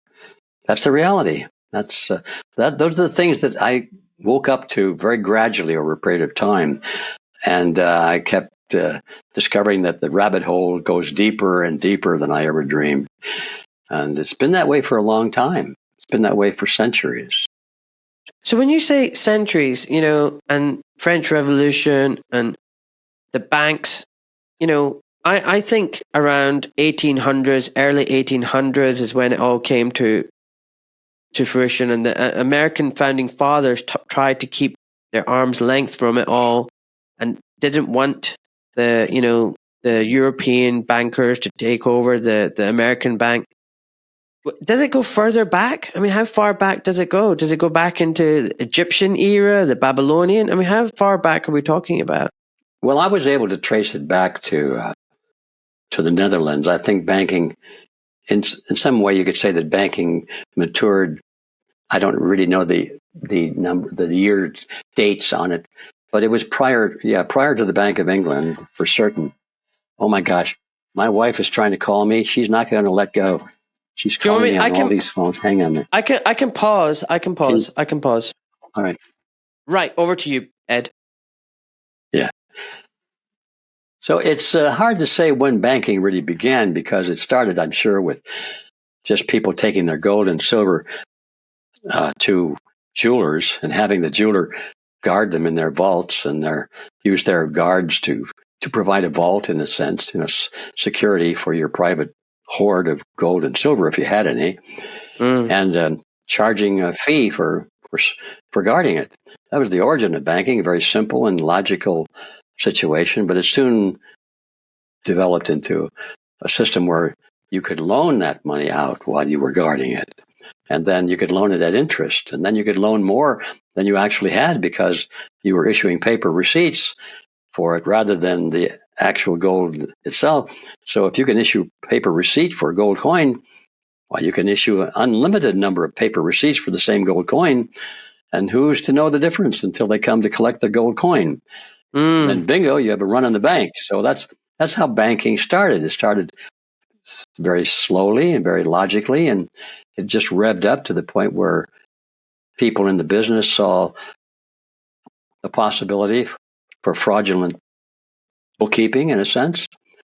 Speaker 2: reality. Those are the things that I woke up to very gradually over a period of time, and I kept discovering that the rabbit hole goes deeper and deeper than I ever dreamed, and it's been that way for a long time. It's been that way for centuries.
Speaker 1: So when you say centuries, you know, and French Revolution and the banks, you know, I think around 1800s, early 1800s is when it all came to fruition, and the American founding fathers tried to keep their arm's length from it all and didn't want the European bankers to take over the American bank. Does it go further back? I mean, how far back does it go? Does it go back into the Egyptian era, the Babylonian? I mean, how far back are we talking about?
Speaker 2: Well, I was able to trace it back to the Netherlands. I think banking, in some way, you could say that banking matured. I don't really know the year dates on it, but it was prior to the Bank of England for certain. Oh my gosh, my wife is trying to call me. She's not going to let go. She's
Speaker 1: Do you want
Speaker 2: calling
Speaker 1: me?
Speaker 2: me on all these phones. Hang on there.
Speaker 1: I can pause. I can pause.
Speaker 2: All right.
Speaker 1: Right, over to you, Ed.
Speaker 2: Yeah. So it's hard to say when banking really began because it started, I'm sure, with just people taking their gold and silver to jewelers and having the jeweler guard them in their vaults and use their guards to provide a vault in a sense, security for your private hoard of gold and silver if you had any, and charging a fee for guarding it. That was the origin of banking, a very simple and logical situation, but it soon developed into a system where you could loan that money out while you were guarding it. And then you could loan it at interest. And then you could loan more than you actually had because you were issuing paper receipts for it rather than the actual gold itself. So if you can issue paper receipt for a gold coin, well, you can issue an unlimited number of paper receipts for the same gold coin. And who's to know the difference until they come to collect the gold coin? Then bingo, you have a run on the bank. So that's how banking started. It started very slowly and very logically, and it just revved up to the point where people in the business saw the possibility for fraudulent bookkeeping, in a sense,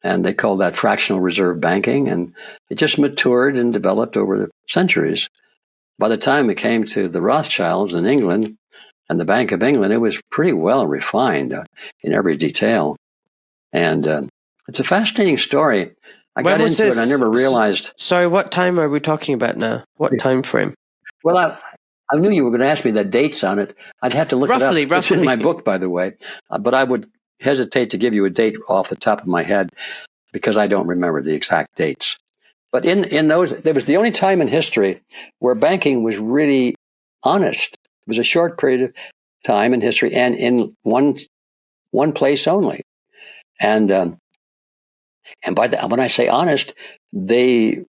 Speaker 2: and they called that fractional reserve banking, and it just matured and developed over the centuries. By the time it came to the Rothschilds in England and the Bank of England, it was pretty well refined in every detail, and it's a fascinating story. I got into it. I never realized.
Speaker 1: Sorry, what time are we talking about now? What time frame?
Speaker 2: Well, I knew you were going to ask me the dates on it. I'd have to look it up. It's in my book, by the way. But I would hesitate to give you a date off the top of my head because I don't remember the exact dates. But in those, there was the only time in history where banking was really honest. It was a short period of time in history and in one place only. And by that, when I say honest, they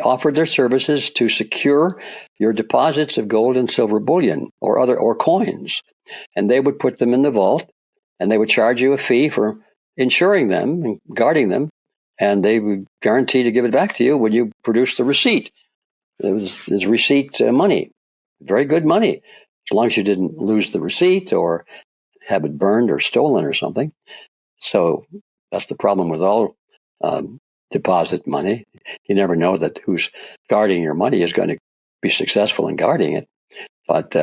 Speaker 2: offered their services to secure your deposits of gold and silver bullion or coins, and they would put them in the vault, and they would charge you a fee for insuring them and guarding them, and they would guarantee to give it back to you when you produce the receipt. It was receipt money, very good money, as long as you didn't lose the receipt or have it burned or stolen or something. So that's the problem with all deposit money. You never know that who's guarding your money is going to be successful in guarding it. But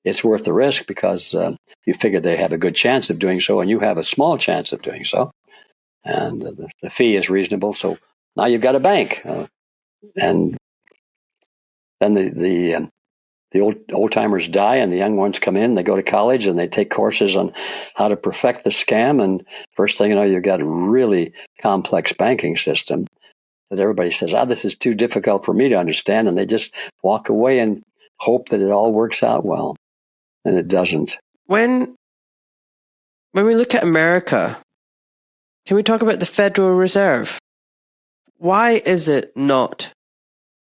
Speaker 2: it's worth the risk because you figure they have a good chance of doing so and you have a small chance of doing so. And the fee is reasonable. So now you've got a bank. And then the old timers die and the young ones come in, they go to college and they take courses on how to perfect the scam. And first thing you know, you've got a really complex banking system that everybody says, this is too difficult for me to understand. And they just walk away and hope that it all works out well. And it doesn't.
Speaker 1: When we look at America, can we talk about the Federal Reserve? Why is it not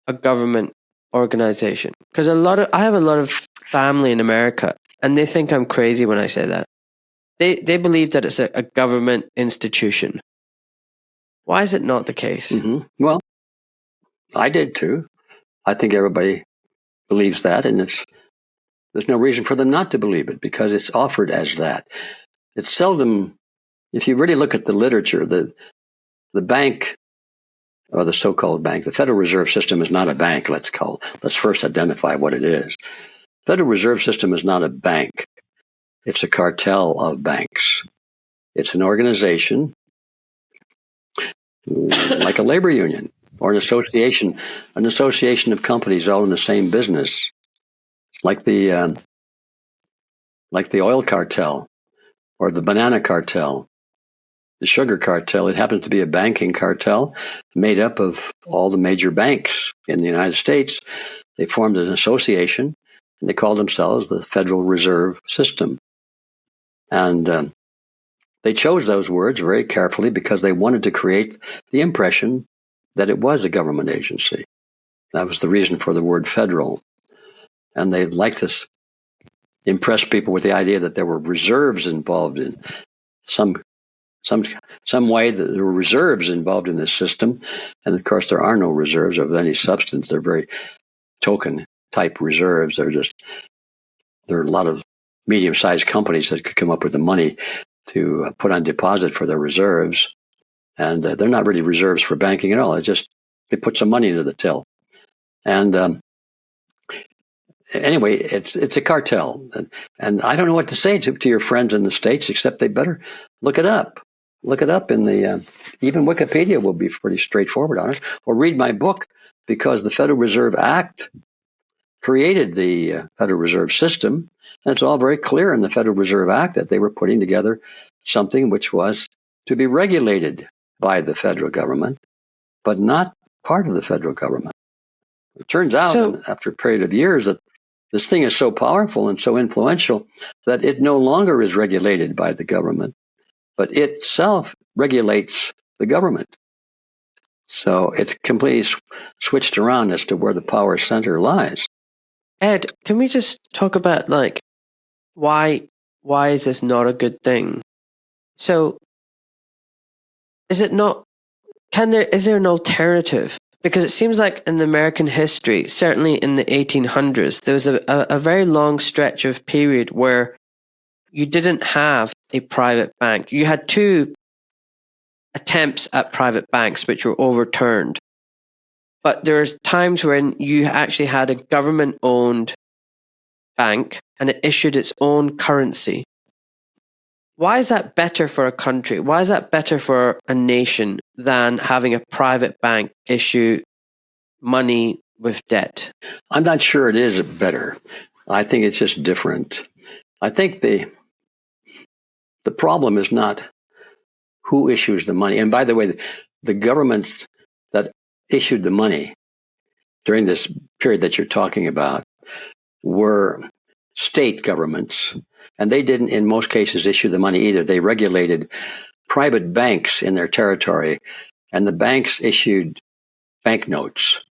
Speaker 1: a government organization? Because I have a lot of family in America, and they think I'm crazy when I say that. They believe that it's a government institution. Why is it not the case?
Speaker 2: Mm-hmm. Well, I did too. I think everybody believes that, and there's no reason for them not to believe it because it's offered as that. It's seldom, if you really look at the literature, the bank, or the so-called bank, the Federal Reserve System is not a bank, let's first identify what it is. Federal Reserve System is not a bank. It's a cartel of banks. It's an organization like a labor union or an association of companies all in the same business, like the oil cartel or the banana cartel, the sugar cartel. It happens to be a banking cartel made up of all the major banks in the United States. They formed an association, and they called themselves the Federal Reserve System. And they chose those words very carefully because they wanted to create the impression that it was a government agency. That was the reason for the word federal. And they liked to impress people with the idea that there were reserves involved in some some way that there were reserves involved in this system. And of course, there are no reserves of any substance. They're very token type reserves. There are a lot of medium-sized companies that could come up with the money to put on deposit for their reserves. And they're not really reserves for banking at all. They put some money into the till. And anyway, it's a cartel. And I don't know what to say to your friends in the States, except they better look it up. Look it up in even Wikipedia will be pretty straightforward on it. Or read my book, because the Federal Reserve Act created the Federal Reserve System. And it's all very clear in the Federal Reserve Act that they were putting together something which was to be regulated by the federal government, but not part of the federal government. It turns out, after a period of years, that this thing is so powerful and so influential that it no longer is regulated by the government, but itself regulates the government. So it's completely switched around as to where the power center lies.
Speaker 1: Ed, can we just talk about why is this not a good thing? So is there an alternative? Because it seems like in American history, certainly in the 1800s, there was a very long stretch of period where you didn't have a private bank. You had two attempts at private banks which were overturned. But there's times when you actually had a government-owned bank and it issued its own currency. Why is that better for a country? Why is that better for a nation than having a private bank issue money with debt?
Speaker 2: I'm not sure it is better. I think it's just different. I think the problem is not who issues the money. And by the way, the governments that issued the money during this period that you're talking about were state governments. And they didn't, in most cases, issue the money either. They regulated private banks in their territory, and the banks issued banknotes.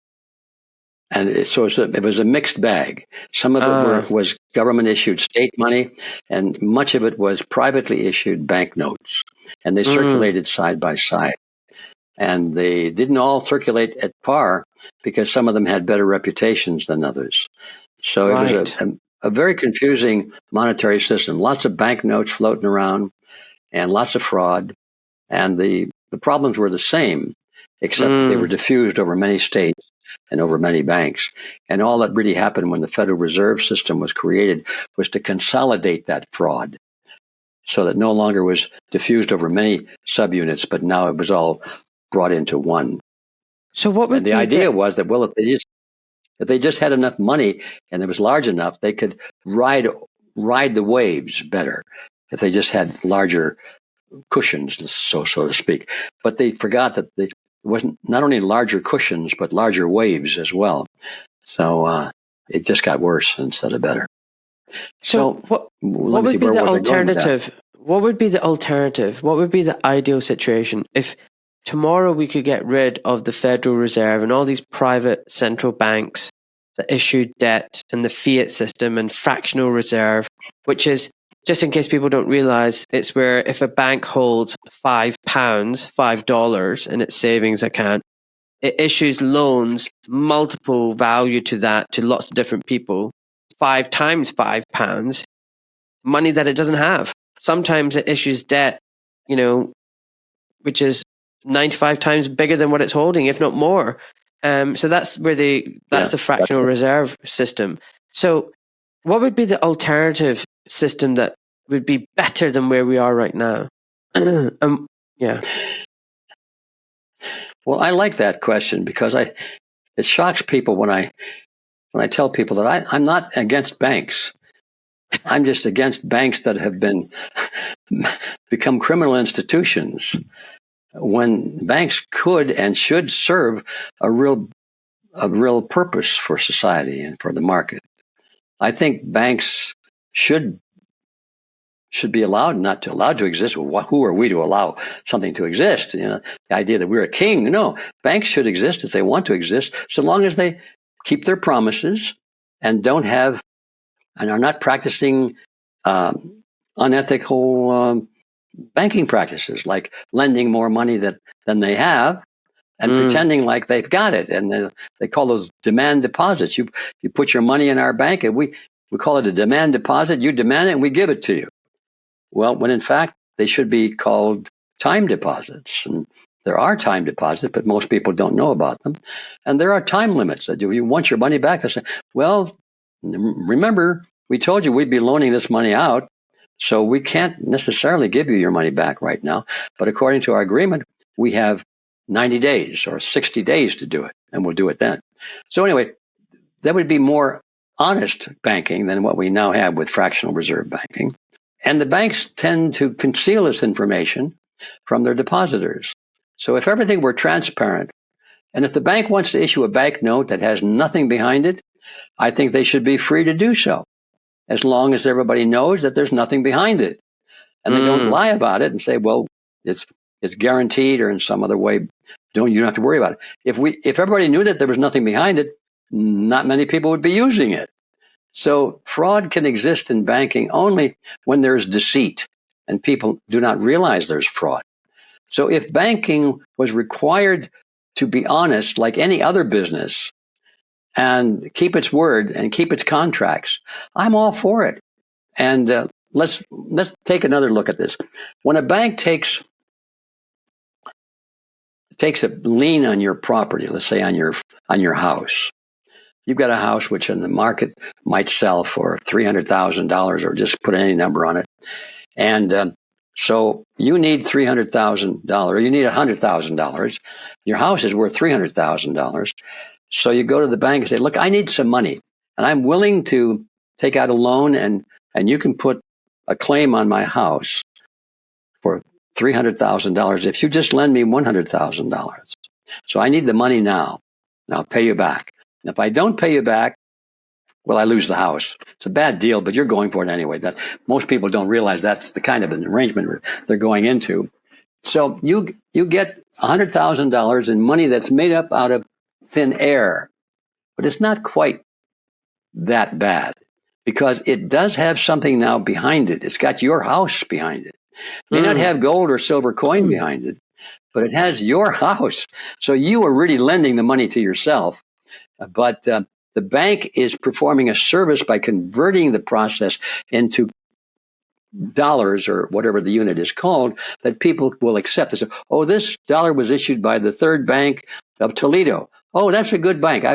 Speaker 2: And so it was a mixed bag. Some of it was government-issued state money, and much of it was privately issued banknotes. And they circulated side by side. And they didn't all circulate at par because some of them had better reputations than others. So it was a very confusing monetary system. Lots of banknotes floating around and lots of fraud. And the problems were the same, except that they were diffused over many states and over many banks. And all that really happened when the Federal Reserve System was created was to consolidate that fraud so that no longer was diffused over many subunits, but now it was all brought into one.
Speaker 1: So what would
Speaker 2: the idea was that, well, if they just had enough money and it was large enough, they could ride the waves better if they just had larger cushions, so to speak. But they forgot that it wasn't not only larger cushions, but larger waves as well. So it just got worse instead of better.
Speaker 1: So what would be the alternative? What would be the alternative? What would be the ideal situation if tomorrow we could get rid of the Federal Reserve and all these private central banks that issued debt and the fiat system and fractional reserve, which is, just in case people don't realize, it's where if a bank holds £5, $5 in its savings account, it issues loans, multiple value to that to lots of different people, 5 times £5, money that it doesn't have. Sometimes it issues debt, which is 95 times bigger than what it's holding, if not more. So that's where the fractional reserve system. So what would be the alternative system that would be better than where we are right now?
Speaker 2: Well, I like that question because it shocks people when I tell people that I'm not against banks. I'm just against banks that have become criminal institutions, when banks could and should serve a real purpose for society and for the market. I think banks should be allowed to exist. Well, who are we to allow something to exist? The idea that we're a king. No, banks should exist if they want to exist, so long as they keep their promises and don't have and are not practicing unethical banking practices, like lending more money than they have and pretending like they've got it. And they call those demand deposits. You put your money in our bank, and we call it a demand deposit. You demand it, and we give it to you. Well, when in fact, they should be called time deposits. And there are time deposits, but most people don't know about them. And there are time limits. That you want your money back, they say, well, remember, we told you we'd be loaning this money out, so we can't necessarily give you your money back right now. But according to our agreement, we have 90 days or 60 days to do it, and we'll do it then. So anyway, that would be more honest banking than what we now have with fractional reserve banking. And the banks tend to conceal this information from their depositors. So if everything were transparent, and if the bank wants to issue a bank note that has nothing behind it, I think they should be free to do so, as long as everybody knows that there's nothing behind it. And they don't lie about it and say, well, it's guaranteed or in some other way. You don't have to worry about it. If everybody knew that there was nothing behind it, not many people would be using it. So fraud can exist in banking only when there's deceit and people do not realize there's fraud. So if banking was required to be honest like any other business and keep its word and keep its contracts, I'm all for it. And let's take another look at this. When a bank takes a lien on your property, let's say on your house. You've got a house which in the market might sell for $300,000 or just put any number on it. And so you need $300,000, you need $100,000. Your house is worth $300,000. So you go to the bank and say, look, I need some money and I'm willing to take out a loan and you can put a claim on my house for $300,000 if you just lend me $100,000. So I need the money now and I'll pay you back. And if I don't pay you back, well, I lose the house. It's a bad deal, but you're going for it anyway. That most people don't realize that's the kind of an arrangement they're going into. So you get $100,000 in money that's made up out of thin air, but it's not quite that bad because it does have something now behind it. It's got your house behind it. It may not have gold or silver coin behind it, but it has your house. So you are really lending the money to yourself. But the bank is performing a service by converting the process into dollars or whatever the unit is called that people will accept. They say, oh, this dollar was issued by the Third Bank of Toledo. Oh, that's a good bank.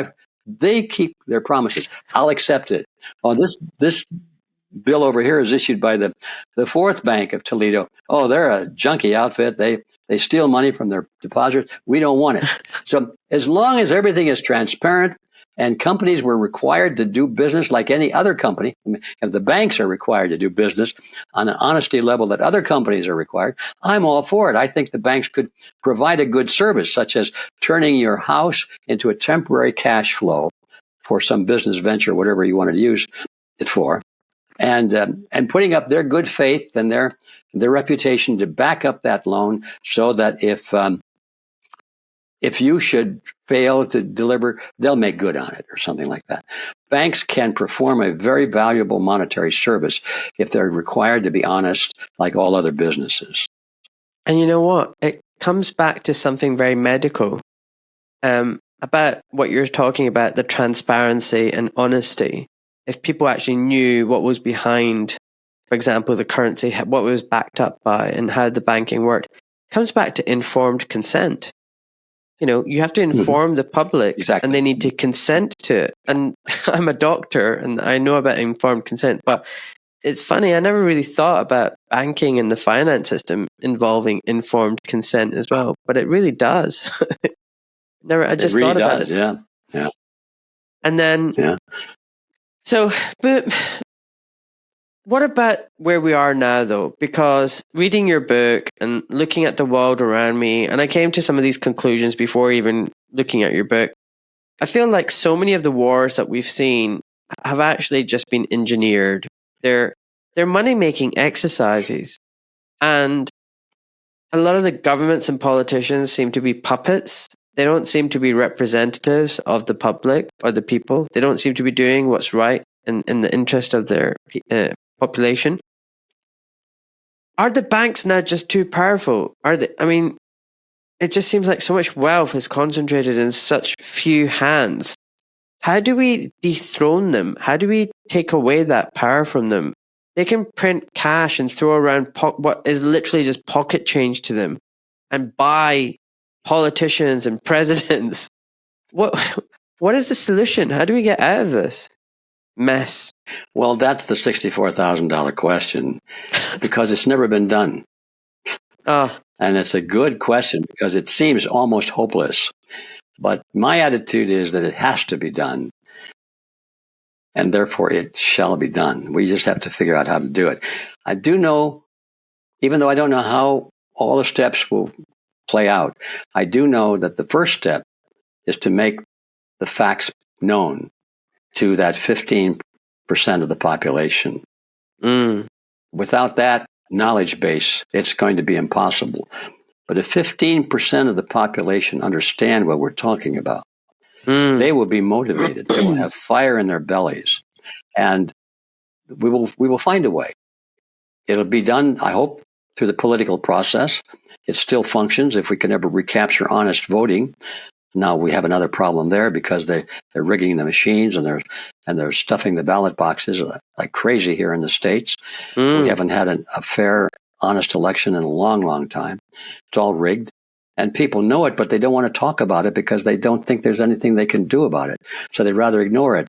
Speaker 2: They keep their promises. I'll accept it. Oh, this bill over here is issued by the Fourth Bank of Toledo. Oh, they're a junky outfit. They steal money from their depositors. We don't want it. So as long as everything is transparent and companies were required to do business like any other company, if the banks are required to do business on an honesty level that other companies are required, I'm all for it. I think the banks could provide a good service, such as turning your house into a temporary cash flow for some business venture, whatever you wanted to use it for, and putting up their good faith and their reputation to back up that loan, so that if you should fail to deliver, they'll make good on it or something like that. Banks can perform a very valuable monetary service if they're required to be honest, like all other businesses.
Speaker 1: And you know what? It comes back to something very medical about what you're talking about, the transparency and honesty. If people actually knew what was behind, for example, the currency, what it was backed up by and how the banking worked, it comes back to informed consent. You have to inform the public, exactly, and they need to consent to it. And I'm a doctor and I know about informed consent, but it's funny, I never really thought about banking and the finance system involving informed consent as well, but it really does. I just really thought about it.
Speaker 2: Yeah.
Speaker 1: And then, so, but what about where we are now, though? Because reading your book and looking at the world around me, and I came to some of these conclusions before even looking at your book, I feel like so many of the wars that we've seen have actually just been engineered. They're money-making exercises. And a lot of the governments and politicians seem to be puppets. They don't seem to be representatives of the public or the people. They don't seem to be doing what's right in the interest of their population. Are the banks now just too powerful? Are they? I mean, it just seems like so much wealth is concentrated in such few hands. How do we dethrone them? How do we take away that power from them? They can print cash and throw around what is literally just pocket change to them and buy politicians and presidents. What is the solution? How do we get out of this mess?
Speaker 2: Well, that's the $64,000 question because it's never been done. And it's a good question because it seems almost hopeless. But my attitude is that it has to be done. And therefore, it shall be done. We just have to figure out how to do it. I do know, even though I don't know how all the steps will play out, I do know that the first step is to make the facts known to that 15% of the population. Without that knowledge base, it's going to be impossible. But if 15% of the population understand what we're talking about, they will be motivated. They will have fire in their bellies, and we will find a way. It'll be done, I hope, through the political process. It still functions if we can ever recapture honest voting. Now we have another problem there because they're rigging the machines and they're stuffing the ballot boxes like crazy here in the States. We haven't had a fair, honest election in a long, long time. It's all rigged. And people know it, but they don't want to talk about it because they don't think there's anything they can do about it. So they'd rather ignore it.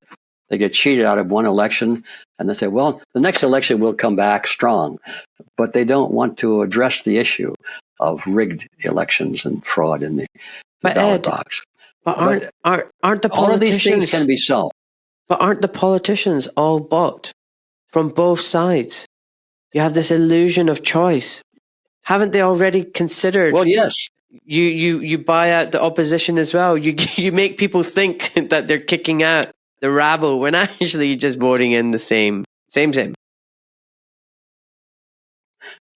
Speaker 2: They get cheated out of one election and they say, well, the next election will come back strong. But they don't want to address the issue of rigged elections and fraud in the ballot box.
Speaker 1: But aren't the politicians...
Speaker 2: All of these things can be solved.
Speaker 1: But aren't the politicians all bought from both sides? You have this illusion of choice. Haven't they already considered...
Speaker 2: Well, yes.
Speaker 1: You buy out the opposition as well. You make people think that they're kicking out the rabble when actually you're just voting in the same.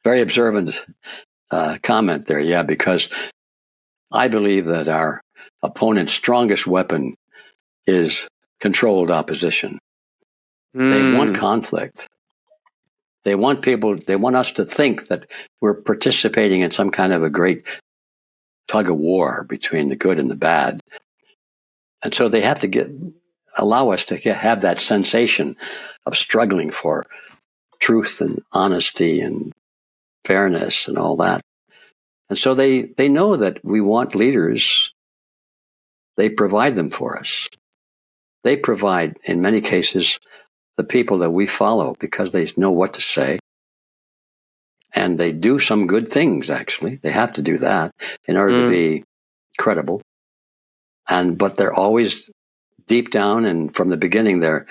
Speaker 2: Very observant comment there, yeah, because I believe that our opponent's strongest weapon is controlled opposition. They want conflict. They want us to think that we're participating in some kind of a great tug of war between the good and the bad. And so they have to allow us to have that sensation of struggling for truth and honesty and fairness and all that. And so they know that we want leaders. They provide them for us. They provide, in many cases, the people that we follow because they know what to say. And they do some good things, actually. They have to do that in order to be credible. But they're always deep down and from the beginning, they're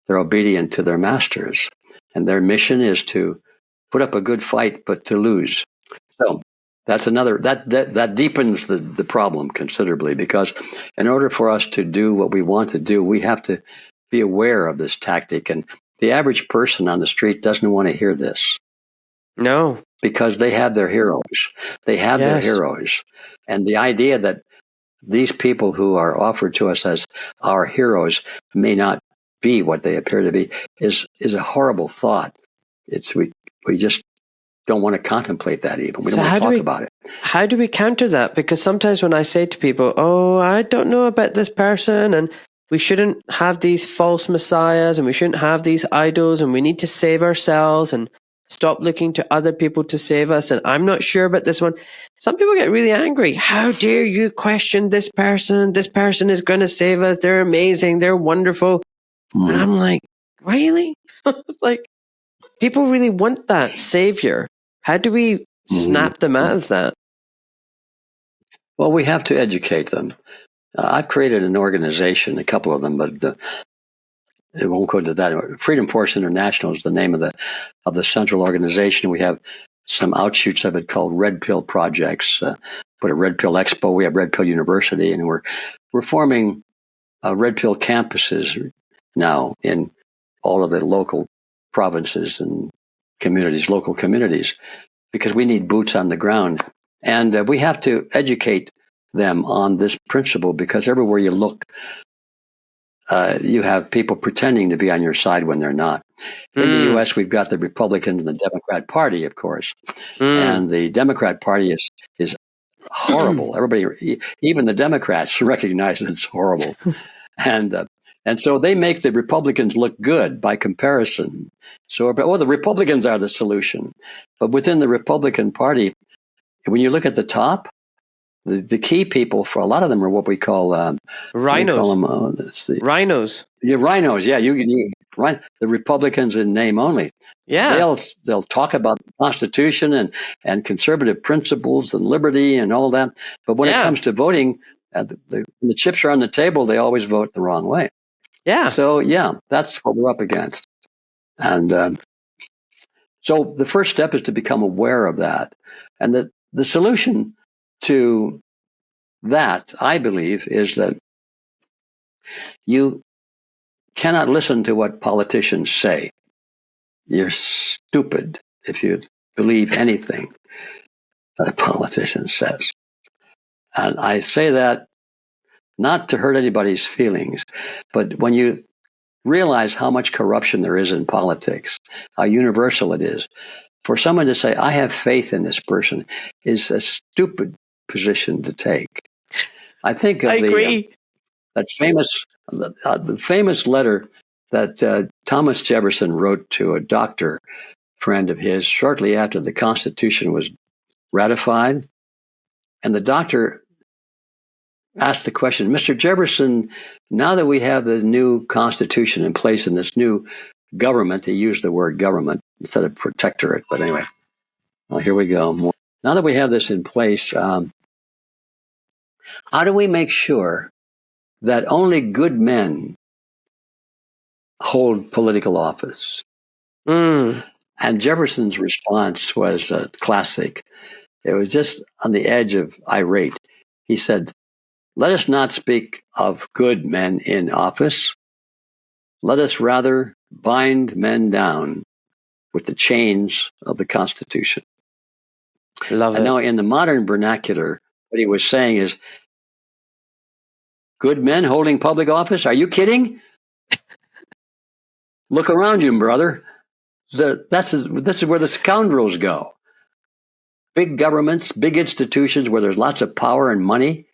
Speaker 2: obedient to their masters. And their mission is to put up a good fight, but to lose. So that's another, that deepens the problem considerably, because in order for us to do what we want to do, we have to be aware of this tactic. And the average person on the street doesn't want to hear this.
Speaker 1: No.
Speaker 2: Because they have their heroes. They have their heroes. And the idea that these people who are offered to us as our heroes may not be what they appear to be is a horrible thought. We just don't want to contemplate that even. We don't want to talk about it.
Speaker 1: How do we counter that? Because sometimes when I say to people, oh, I don't know about this person, and we shouldn't have these false messiahs, and we shouldn't have these idols, and we need to save ourselves and stop looking to other people to save us, and I'm not sure about this one. Some people get really angry. How dare you question this person? This person is going to save us. They're amazing. They're wonderful. And I'm like, really? It's like, people really want that savior. How do we snap them out of that?
Speaker 2: Well, we have to educate them. I've created an organization, a couple of them, but it won't go to that. Freedom Force International is the name of the central organization. We have some outshoots of it called Red Pill Projects. Put a Red Pill Expo. We have Red Pill University, and we're forming Red Pill campuses now in all of the local provinces and communities, local communities, because we need boots on the ground. And we have to educate them on this principle, because everywhere you look, you have people pretending to be on your side when they're not. In the U.S., we've got the Republicans and the Democrat Party, of course, and the Democrat Party is horrible. Everybody, even the Democrats, recognize that it's horrible, and so they make the Republicans look good by comparison. So, the Republicans are the solution, but within the Republican Party, when you look at the top, the key people for a lot of them are what we call
Speaker 1: rhinos. Rhinos.
Speaker 2: Yeah, rhinos. Yeah, right. The Republicans in name only.
Speaker 1: Yeah,
Speaker 2: they'll talk about the Constitution and conservative principles and liberty and all that. But when it comes to voting, when the chips are on the table, they always vote the wrong way.
Speaker 1: Yeah.
Speaker 2: So that's what we're up against. And so the first step is to become aware of that, and the solution to that, I believe, is that you cannot listen to what politicians say. You're stupid if you believe anything that a politician says. And I say that not to hurt anybody's feelings, but when you realize how much corruption there is in politics, how universal it is, for someone to say, I have faith in this person, is a stupid position to take. I think of the famous letter that Thomas Jefferson wrote to a doctor friend of his shortly after the Constitution was ratified. And the doctor asked the question, Mr. Jefferson, now that we have the new Constitution in place and this new government, he used the word government instead of protectorate, but anyway, well, here we go. Now that we have this in place, how do we make sure that only good men hold political office? And Jefferson's response was classic. It was just on the edge of irate. He said, let us not speak of good men in office. Let us rather bind men down with the chains of the Constitution.
Speaker 1: Love it.
Speaker 2: Now, in the modern vernacular, what he was saying is, good men holding public office? Are you kidding? Look around you, brother. This is where the scoundrels go. Big governments, big institutions where there's lots of power and money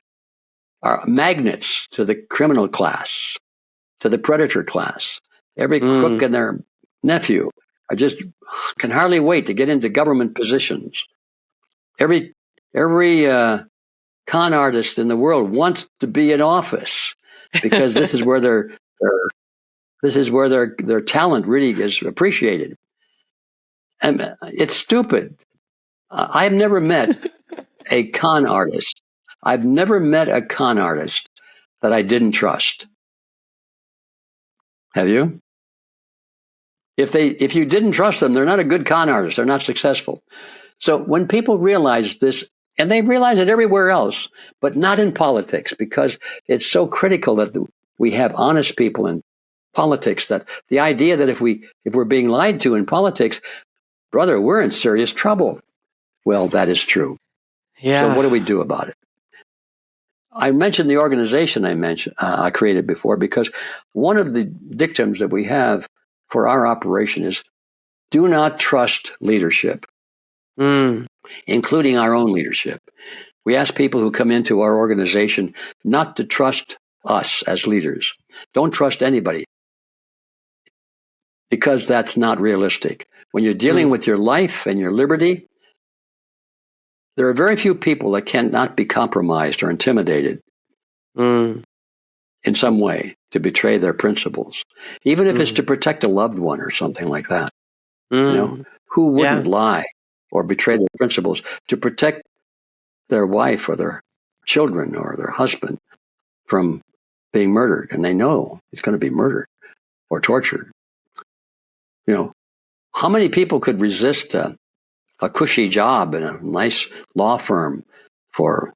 Speaker 2: are magnets to the criminal class, to the predator class. Every crook and their nephew can hardly wait to get into government positions. Every con artist in the world wants to be in office because this is where their talent really is appreciated. And it's stupid. I've never met a con artist. I've never met a con artist that I didn't trust. Have you? If you didn't trust them, they're not a good con artist. They're not successful. So when people realize this, and they realize it everywhere else, but not in politics, because it's so critical that we have honest people in politics, that the idea that if we're being lied to in politics, brother, we're in serious trouble. Well, that is true.
Speaker 1: Yeah.
Speaker 2: So what do we do about it? I mentioned the organization I created before, because one of the dictums that we have for our operation is do not trust leadership, including our own leadership. We ask people who come into our organization not to trust us as leaders. Don't trust anybody, because that's not realistic. When you're dealing with your life and your liberty, there are very few people that cannot be compromised or intimidated in some way to betray their principles, even if it's to protect a loved one or something like that. Who wouldn't lie or betray their principles to protect their wife or their children or their husband from being murdered, and they know he's going to be murdered or tortured? How many people could resist a cushy job in a nice law firm for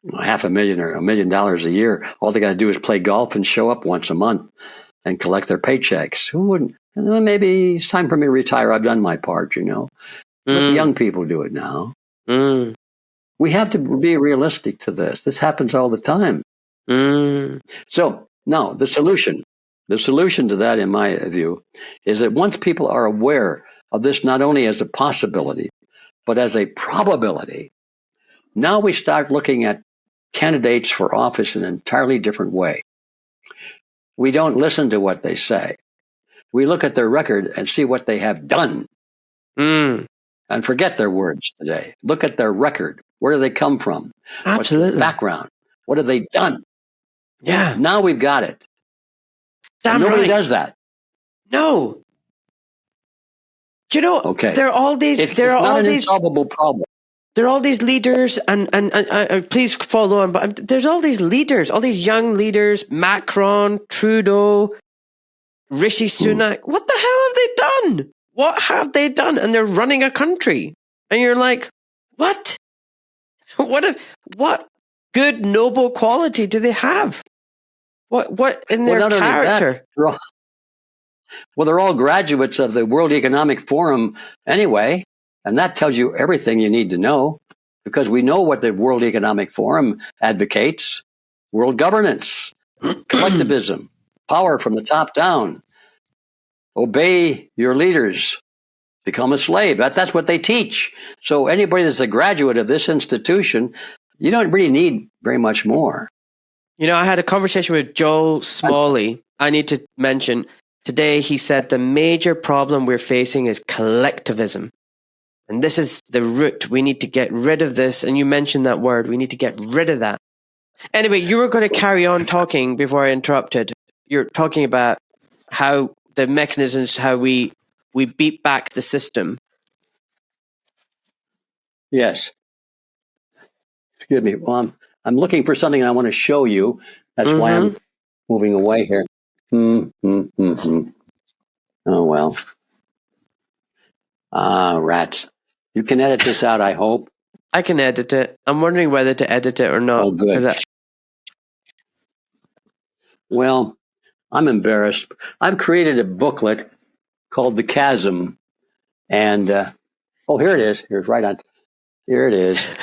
Speaker 2: $500,000 or $1 million a year? All they got to do is play golf and show up once a month and collect their paychecks. Who wouldn't? Maybe it's time for me to retire. I've done my part, Let the young people do it now. We have to be realistic to this. This happens all the time. So No, the solution to that, in my view, is that once people are aware of this not only as a possibility, but as a probability, now we start looking at candidates for office in an entirely different way. We don't listen to what they say. We look at their record and see what they have done. And forget their words today. Look at their record. Where do they come from?
Speaker 1: Absolutely.
Speaker 2: What's their background? What have they done?
Speaker 1: Yeah.
Speaker 2: Now we've got it.
Speaker 1: Damn
Speaker 2: Nobody
Speaker 1: right.
Speaker 2: does that.
Speaker 1: No. Do you know?
Speaker 2: Okay.
Speaker 1: There are all these.
Speaker 2: It's
Speaker 1: there are
Speaker 2: not
Speaker 1: all
Speaker 2: an
Speaker 1: these
Speaker 2: insolvable problem.
Speaker 1: There are all these leaders, and please follow on. But there's all these leaders, all these young leaders: Macron, Trudeau, Rishi Sunak. What the hell have they done? What have they done? And they're running a country, and you're like, what? What good noble quality do they have? What in their character?
Speaker 2: They're all graduates of the World Economic Forum anyway, and that tells you everything you need to know, because we know what the World Economic Forum advocates: world governance, collectivism, power from the top down. Obey your leaders, become a slave. That's what they teach. So anybody that's a graduate of this institution, you don't really need very much more.
Speaker 1: You know, I had a conversation with Joel Smalley. I need to mention today, he said the major problem we're facing is collectivism. And this is the root. We need to get rid of this. And you mentioned that word. We need to get rid of that. Anyway, you were going to carry on talking before I interrupted. You're talking about how the mechanisms, how we beat back the system.
Speaker 2: Yes. Excuse me. Well, I'm looking for something I want to show you. That's why I'm moving away here. Oh, well. Rats. You can edit this out, I hope.
Speaker 1: I can edit it. I'm wondering whether to edit it or not.
Speaker 2: Oh, good. Well, I'm embarrassed. I've created a booklet called The Chasm. And, here it is. Here's right on. Here it is.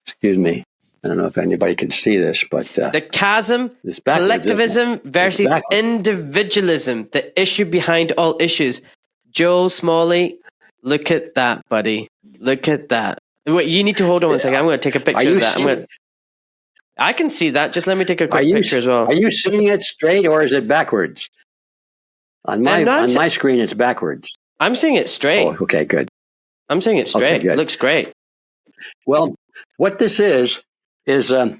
Speaker 2: Excuse me. I don't know if anybody can see this, but...
Speaker 1: The Chasm, collectivism versus individualism, the issue behind all issues. Joel Smalley, look at that, buddy. Look at that. Wait, you need to hold on one second. I'm going to take a picture of that. I can see that. Just let me take a quick picture as well.
Speaker 2: Are you seeing it straight, or is it backwards? On my screen, it's backwards.
Speaker 1: I'm seeing it straight.
Speaker 2: Oh, okay, good.
Speaker 1: I'm seeing it straight. It looks great.
Speaker 2: Well, what this is it's a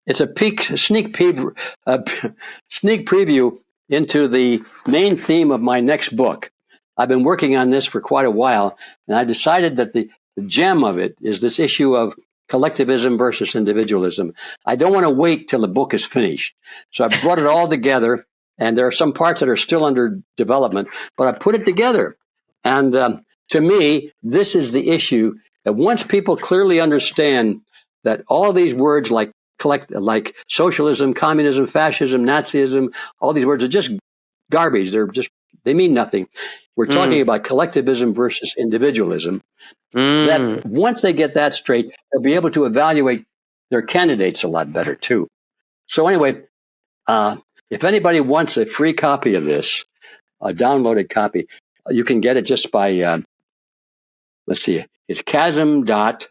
Speaker 2: sneak preview into the main theme of my next book. I've been working on this for quite a while, and I decided that the gem of it is this issue of collectivism versus individualism. I don't want to wait till the book is finished. So I brought it all together, and there are some parts that are still under development, but I put it together. And to me, this is the issue that once people clearly understand that all these words like socialism, communism, fascism, Nazism, all these words are just garbage. They mean nothing. We're talking about collectivism versus individualism. That once they get that straight, they'll be able to evaluate their candidates a lot better too. So anyway, if anybody wants a free copy of this, a downloaded copy, you can get it just by, let's see, it's chasm, spelled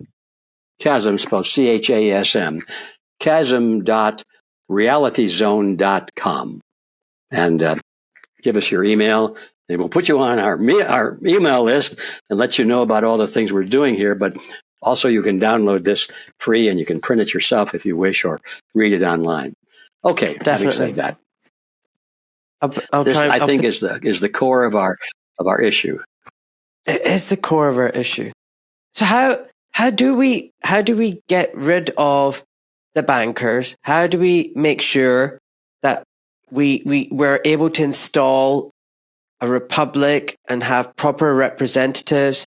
Speaker 2: CHASM, chasm.realityzone.com. And give us your email, and we'll put you on our email list and let you know about all the things we're doing here. But also you can download this free, and you can print it yourself if you wish, or read it online. Okay, having said that, I think is the core of our issue.
Speaker 1: It is the core of our issue. So how do we get rid of the bankers? How do we make sure that we're able to install a republic and have proper representatives?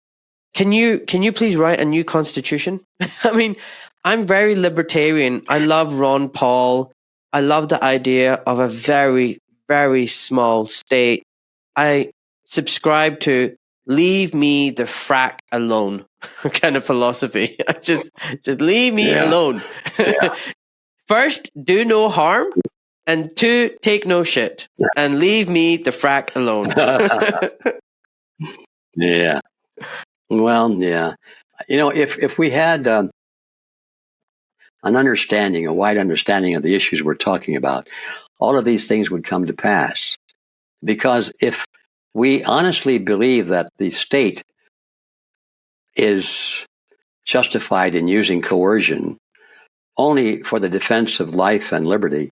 Speaker 1: Can you please write a new constitution? I mean, I'm very libertarian. I love Ron Paul. I love the idea of a very, very small state. I subscribe to leave me the frack alone kind of philosophy. just leave me alone. First, do no harm, And 2, take no shit and leave me the frack alone.
Speaker 2: Yeah. Well, yeah. If we had an understanding, a wide understanding of the issues we're talking about, all of these things would come to pass. Because if we honestly believe that the state is justified in using coercion only for the defense of life and liberty,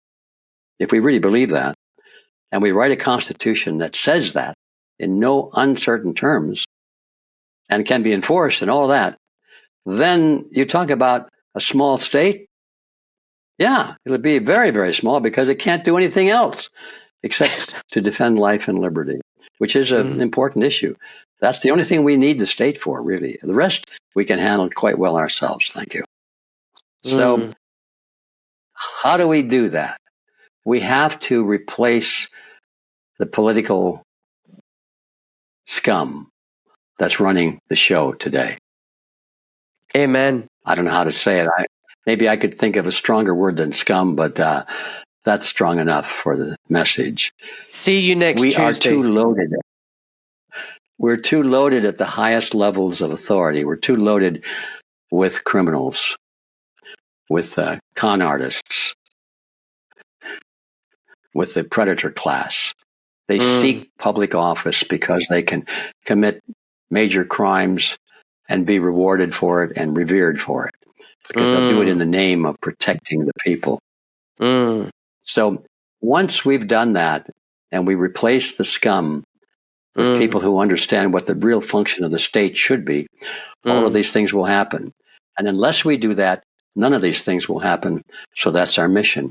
Speaker 2: if we really believe that, and we write a constitution that says that in no uncertain terms and can be enforced and all that, then you talk about a small state. Yeah, it'll be very, very small because it can't do anything else except to defend life and liberty, which is an important issue. That's the only thing we need the state for, really. The rest we can handle quite well ourselves. Thank you. So, how do we do that? We have to replace the political scum that's running the show today.
Speaker 1: Amen.
Speaker 2: I don't know how to say it. Maybe I could think of a stronger word than scum, but that's strong enough for the message.
Speaker 1: See you next Tuesday.
Speaker 2: We are too loaded. We're too loaded at the highest levels of authority. We're too loaded with criminals, with con artists, with the predator class. They seek public office because they can commit major crimes and be rewarded for it and revered for it, because they'll do it in the name of protecting the people. So once we've done that and we replace the scum with people who understand what the real function of the state should be, all of these things will happen. And unless we do that, none of these things will happen. So that's our mission.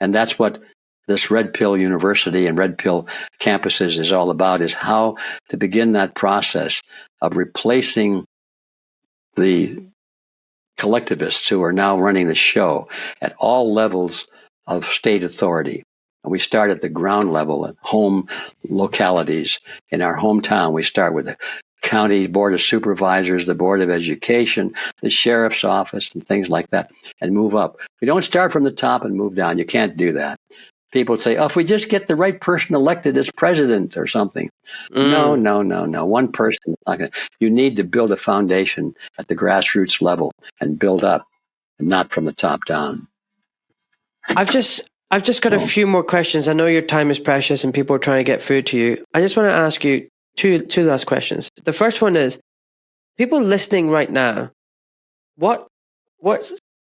Speaker 2: And that's what this Red Pill University and Red Pill campuses is all about, is how to begin that process of replacing the collectivists who are now running the show at all levels of state authority. And we start at the ground level, at home localities. In our hometown, we start with the county board of supervisors, the board of education, the sheriff's office, and things like that, and move up. We don't start from the top and move down. You can't do that. People say, oh, if we just get the right person elected as president or something. No. One person is not going to. You need to build a foundation at the grassroots level and build up, and not from the top down.
Speaker 1: I've just got a few more questions. I know your time is precious and people are trying to get through to you. I just want to ask you two last questions. The first one is, people listening right now, what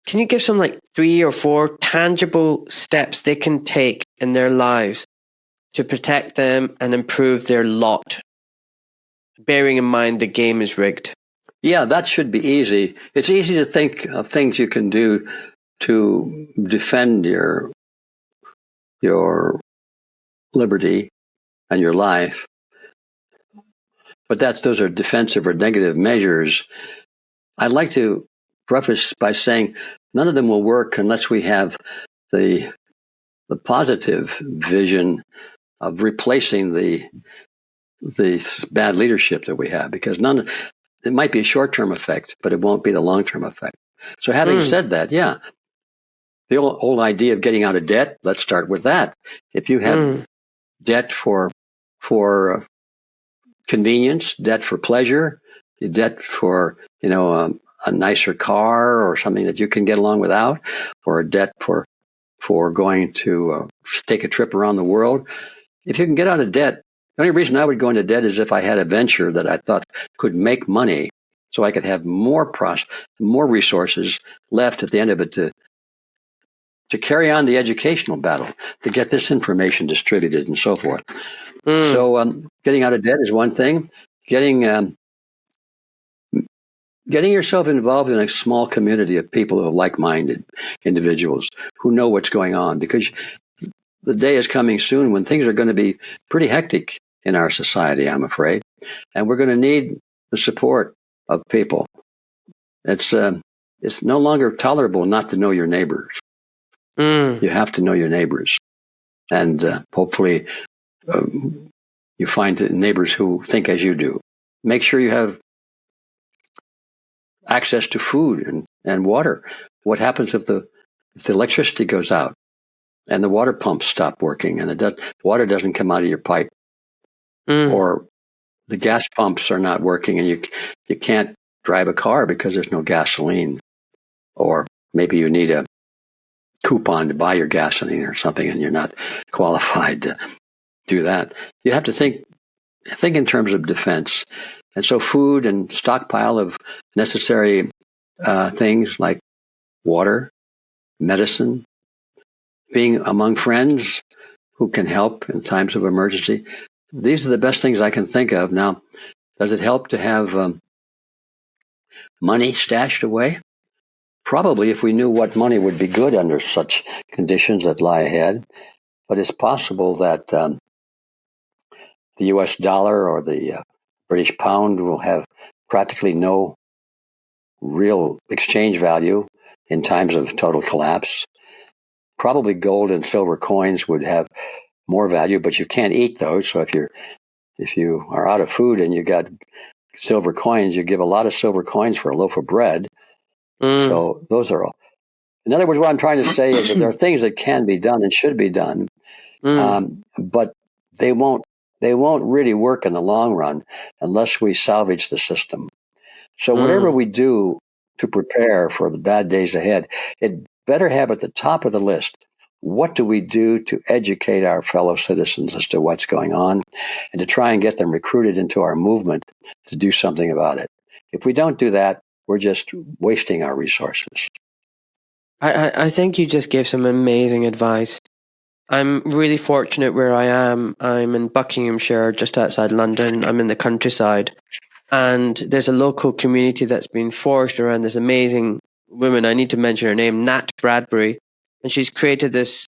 Speaker 1: can you give some 3 or 4 tangible steps they can take in their lives to protect them and improve their lot, bearing in mind the game is rigged?
Speaker 2: Yeah, that should be easy. It's easy to think of things you can do to defend your liberty and your life. But those are defensive or negative measures. I'd like to preface by saying none of them will work unless we have the positive vision of replacing the bad leadership that we have, because it might be a short-term effect, but it won't be the long-term effect. So having said that, yeah, the old idea of getting out of debt, let's start with that. If you have debt for convenience, debt for pleasure, debt for a nicer car or something that you can get along without, or a debt for going to take a trip around the world. If you can get out of debt, the only reason I would go into debt is if I had a venture that I thought could make money, so I could have more resources left at the end of it to carry on the educational battle, to get this information distributed and so forth. So getting out of debt is one thing. Getting yourself involved in a small community of people who are like-minded individuals who know what's going on, because the day is coming soon when things are going to be pretty hectic in our society, I'm afraid, and we're going to need the support of people. It's no longer tolerable not to know your neighbors. You have to know your neighbors, and hopefully you find neighbors who think as you do. Make sure you have access to food and water. What happens if the electricity goes out? and the water pumps stop working, and the water doesn't come out of your pipe, or the gas pumps are not working, and you can't drive a car because there's no gasoline, or maybe you need a coupon to buy your gasoline or something, and you're not qualified to do that. You have to think in terms of defense, and so food and stockpile of necessary things like water, medicine, being among friends who can help in times of emergency. These are the best things I can think of. Now, does it help to have money stashed away? Probably, if we knew what money would be good under such conditions that lie ahead. But it's possible that the US dollar or the British pound will have practically no real exchange value in times of total collapse. Probably gold and silver coins would have more value, but you can't eat those. So if you are out of food and you got silver coins, you give a lot of silver coins for a loaf of bread. So those are all. In other words, what I'm trying to say is that there are things that can be done and should be done, but they won't really work in the long run unless we salvage the system. So whatever we do to prepare for the bad days ahead, it better have at the top of the list, what do we do to educate our fellow citizens as to what's going on and to try and get them recruited into our movement to do something about it? If we don't do that, we're just wasting our resources.
Speaker 1: I think you just gave some amazing advice. I'm really fortunate where I am. I'm in Buckinghamshire, just outside London. I'm in the countryside. And there's a local community that's been forged around this amazing woman. I need to mention her name, Nat Bradbury. And she's created this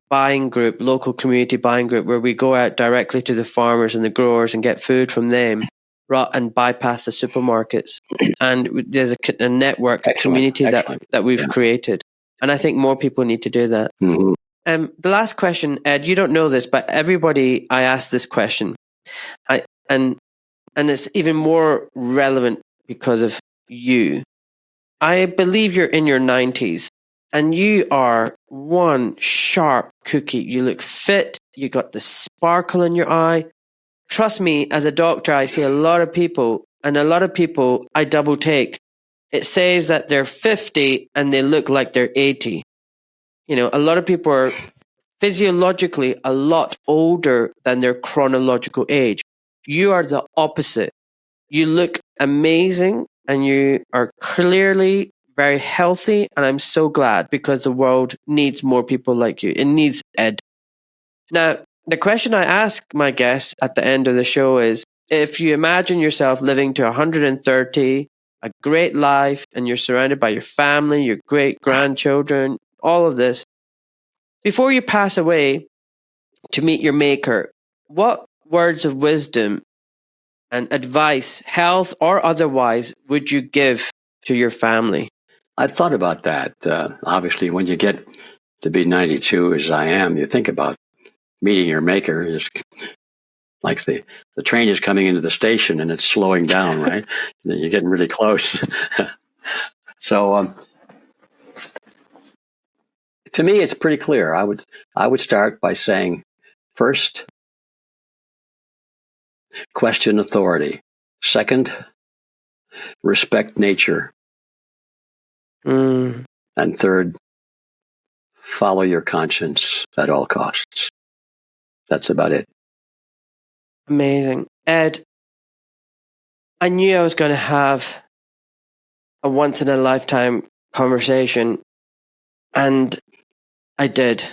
Speaker 1: buying group, local community buying group, where we go out directly to the farmers and the growers and get food from them and bypass the supermarkets. And there's a network, a community that we've created. And I think more people need to do that. The last question, Ed, you don't know this, but everybody I ask this question. And it's even more relevant because of you. I believe you're in your 90s and you are one sharp cookie. You look fit. You got the sparkle in your eye. Trust me, as a doctor, I see a lot of people, and a lot of people I double take. It says that they're 50 and they look like they're 80. You know, a lot of people are physiologically a lot older than their chronological age. You are the opposite. You look amazing and you are clearly very healthy. And I'm so glad, because the world needs more people like you. It needs Ed. Now, the question I ask my guests at the end of the show is, if you imagine yourself living to 130, a great life, and you're surrounded by your family, your great grandchildren, all of this, before you pass away to meet your maker, what words of wisdom and advice, health or otherwise, would you give to your family?
Speaker 2: I've thought about that. Obviously, when you get to be 92, as I am, you think about meeting your maker. Is like the train is coming into the station and it's slowing down, right? And then you're getting really close. So to me, it's pretty clear. I would start by saying, first, question authority. Second, respect nature. And third, follow your conscience at all costs. That's about it.
Speaker 1: Amazing. Ed, I knew I was going to have a once-in-a-lifetime conversation, and I did.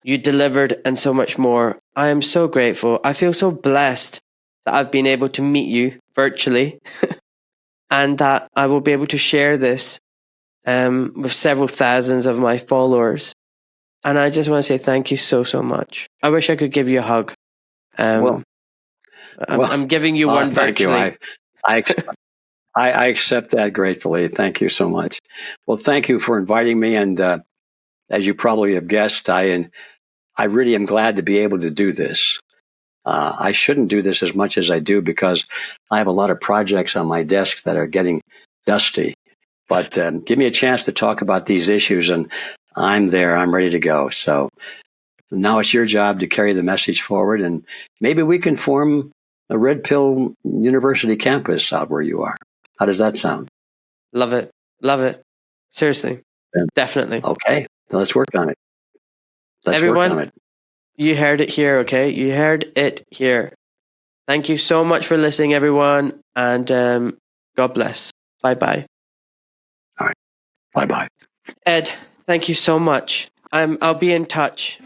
Speaker 1: You delivered, and so much more. I am so grateful. I feel so blessed that I've been able to meet you virtually and that I will be able to share this with several thousands of my followers. And I just want to say thank you so, so much. I wish I could give you a hug. I'm giving you one virtually.
Speaker 2: Thank you. I accept that gratefully. Thank you so much. Well, thank you for inviting me. And as you probably have guessed, I really am glad to be able to do this. I shouldn't do this as much as I do because I have a lot of projects on my desk that are getting dusty. But give me a chance to talk about these issues, and I'm there. I'm ready to go. So now it's your job to carry the message forward, and maybe we can form a Red Pill University campus out where you are. How does that sound?
Speaker 1: Love it. Love it. Seriously.
Speaker 2: Yeah.
Speaker 1: Definitely.
Speaker 2: Okay. Let's work on it.
Speaker 1: Everyone,
Speaker 2: work on it.
Speaker 1: You heard it here, okay? You heard it here. Thank you so much for listening, everyone. And God bless. Bye-bye.
Speaker 2: All right. Bye-bye.
Speaker 1: Ed, thank you so much. I'll be in touch.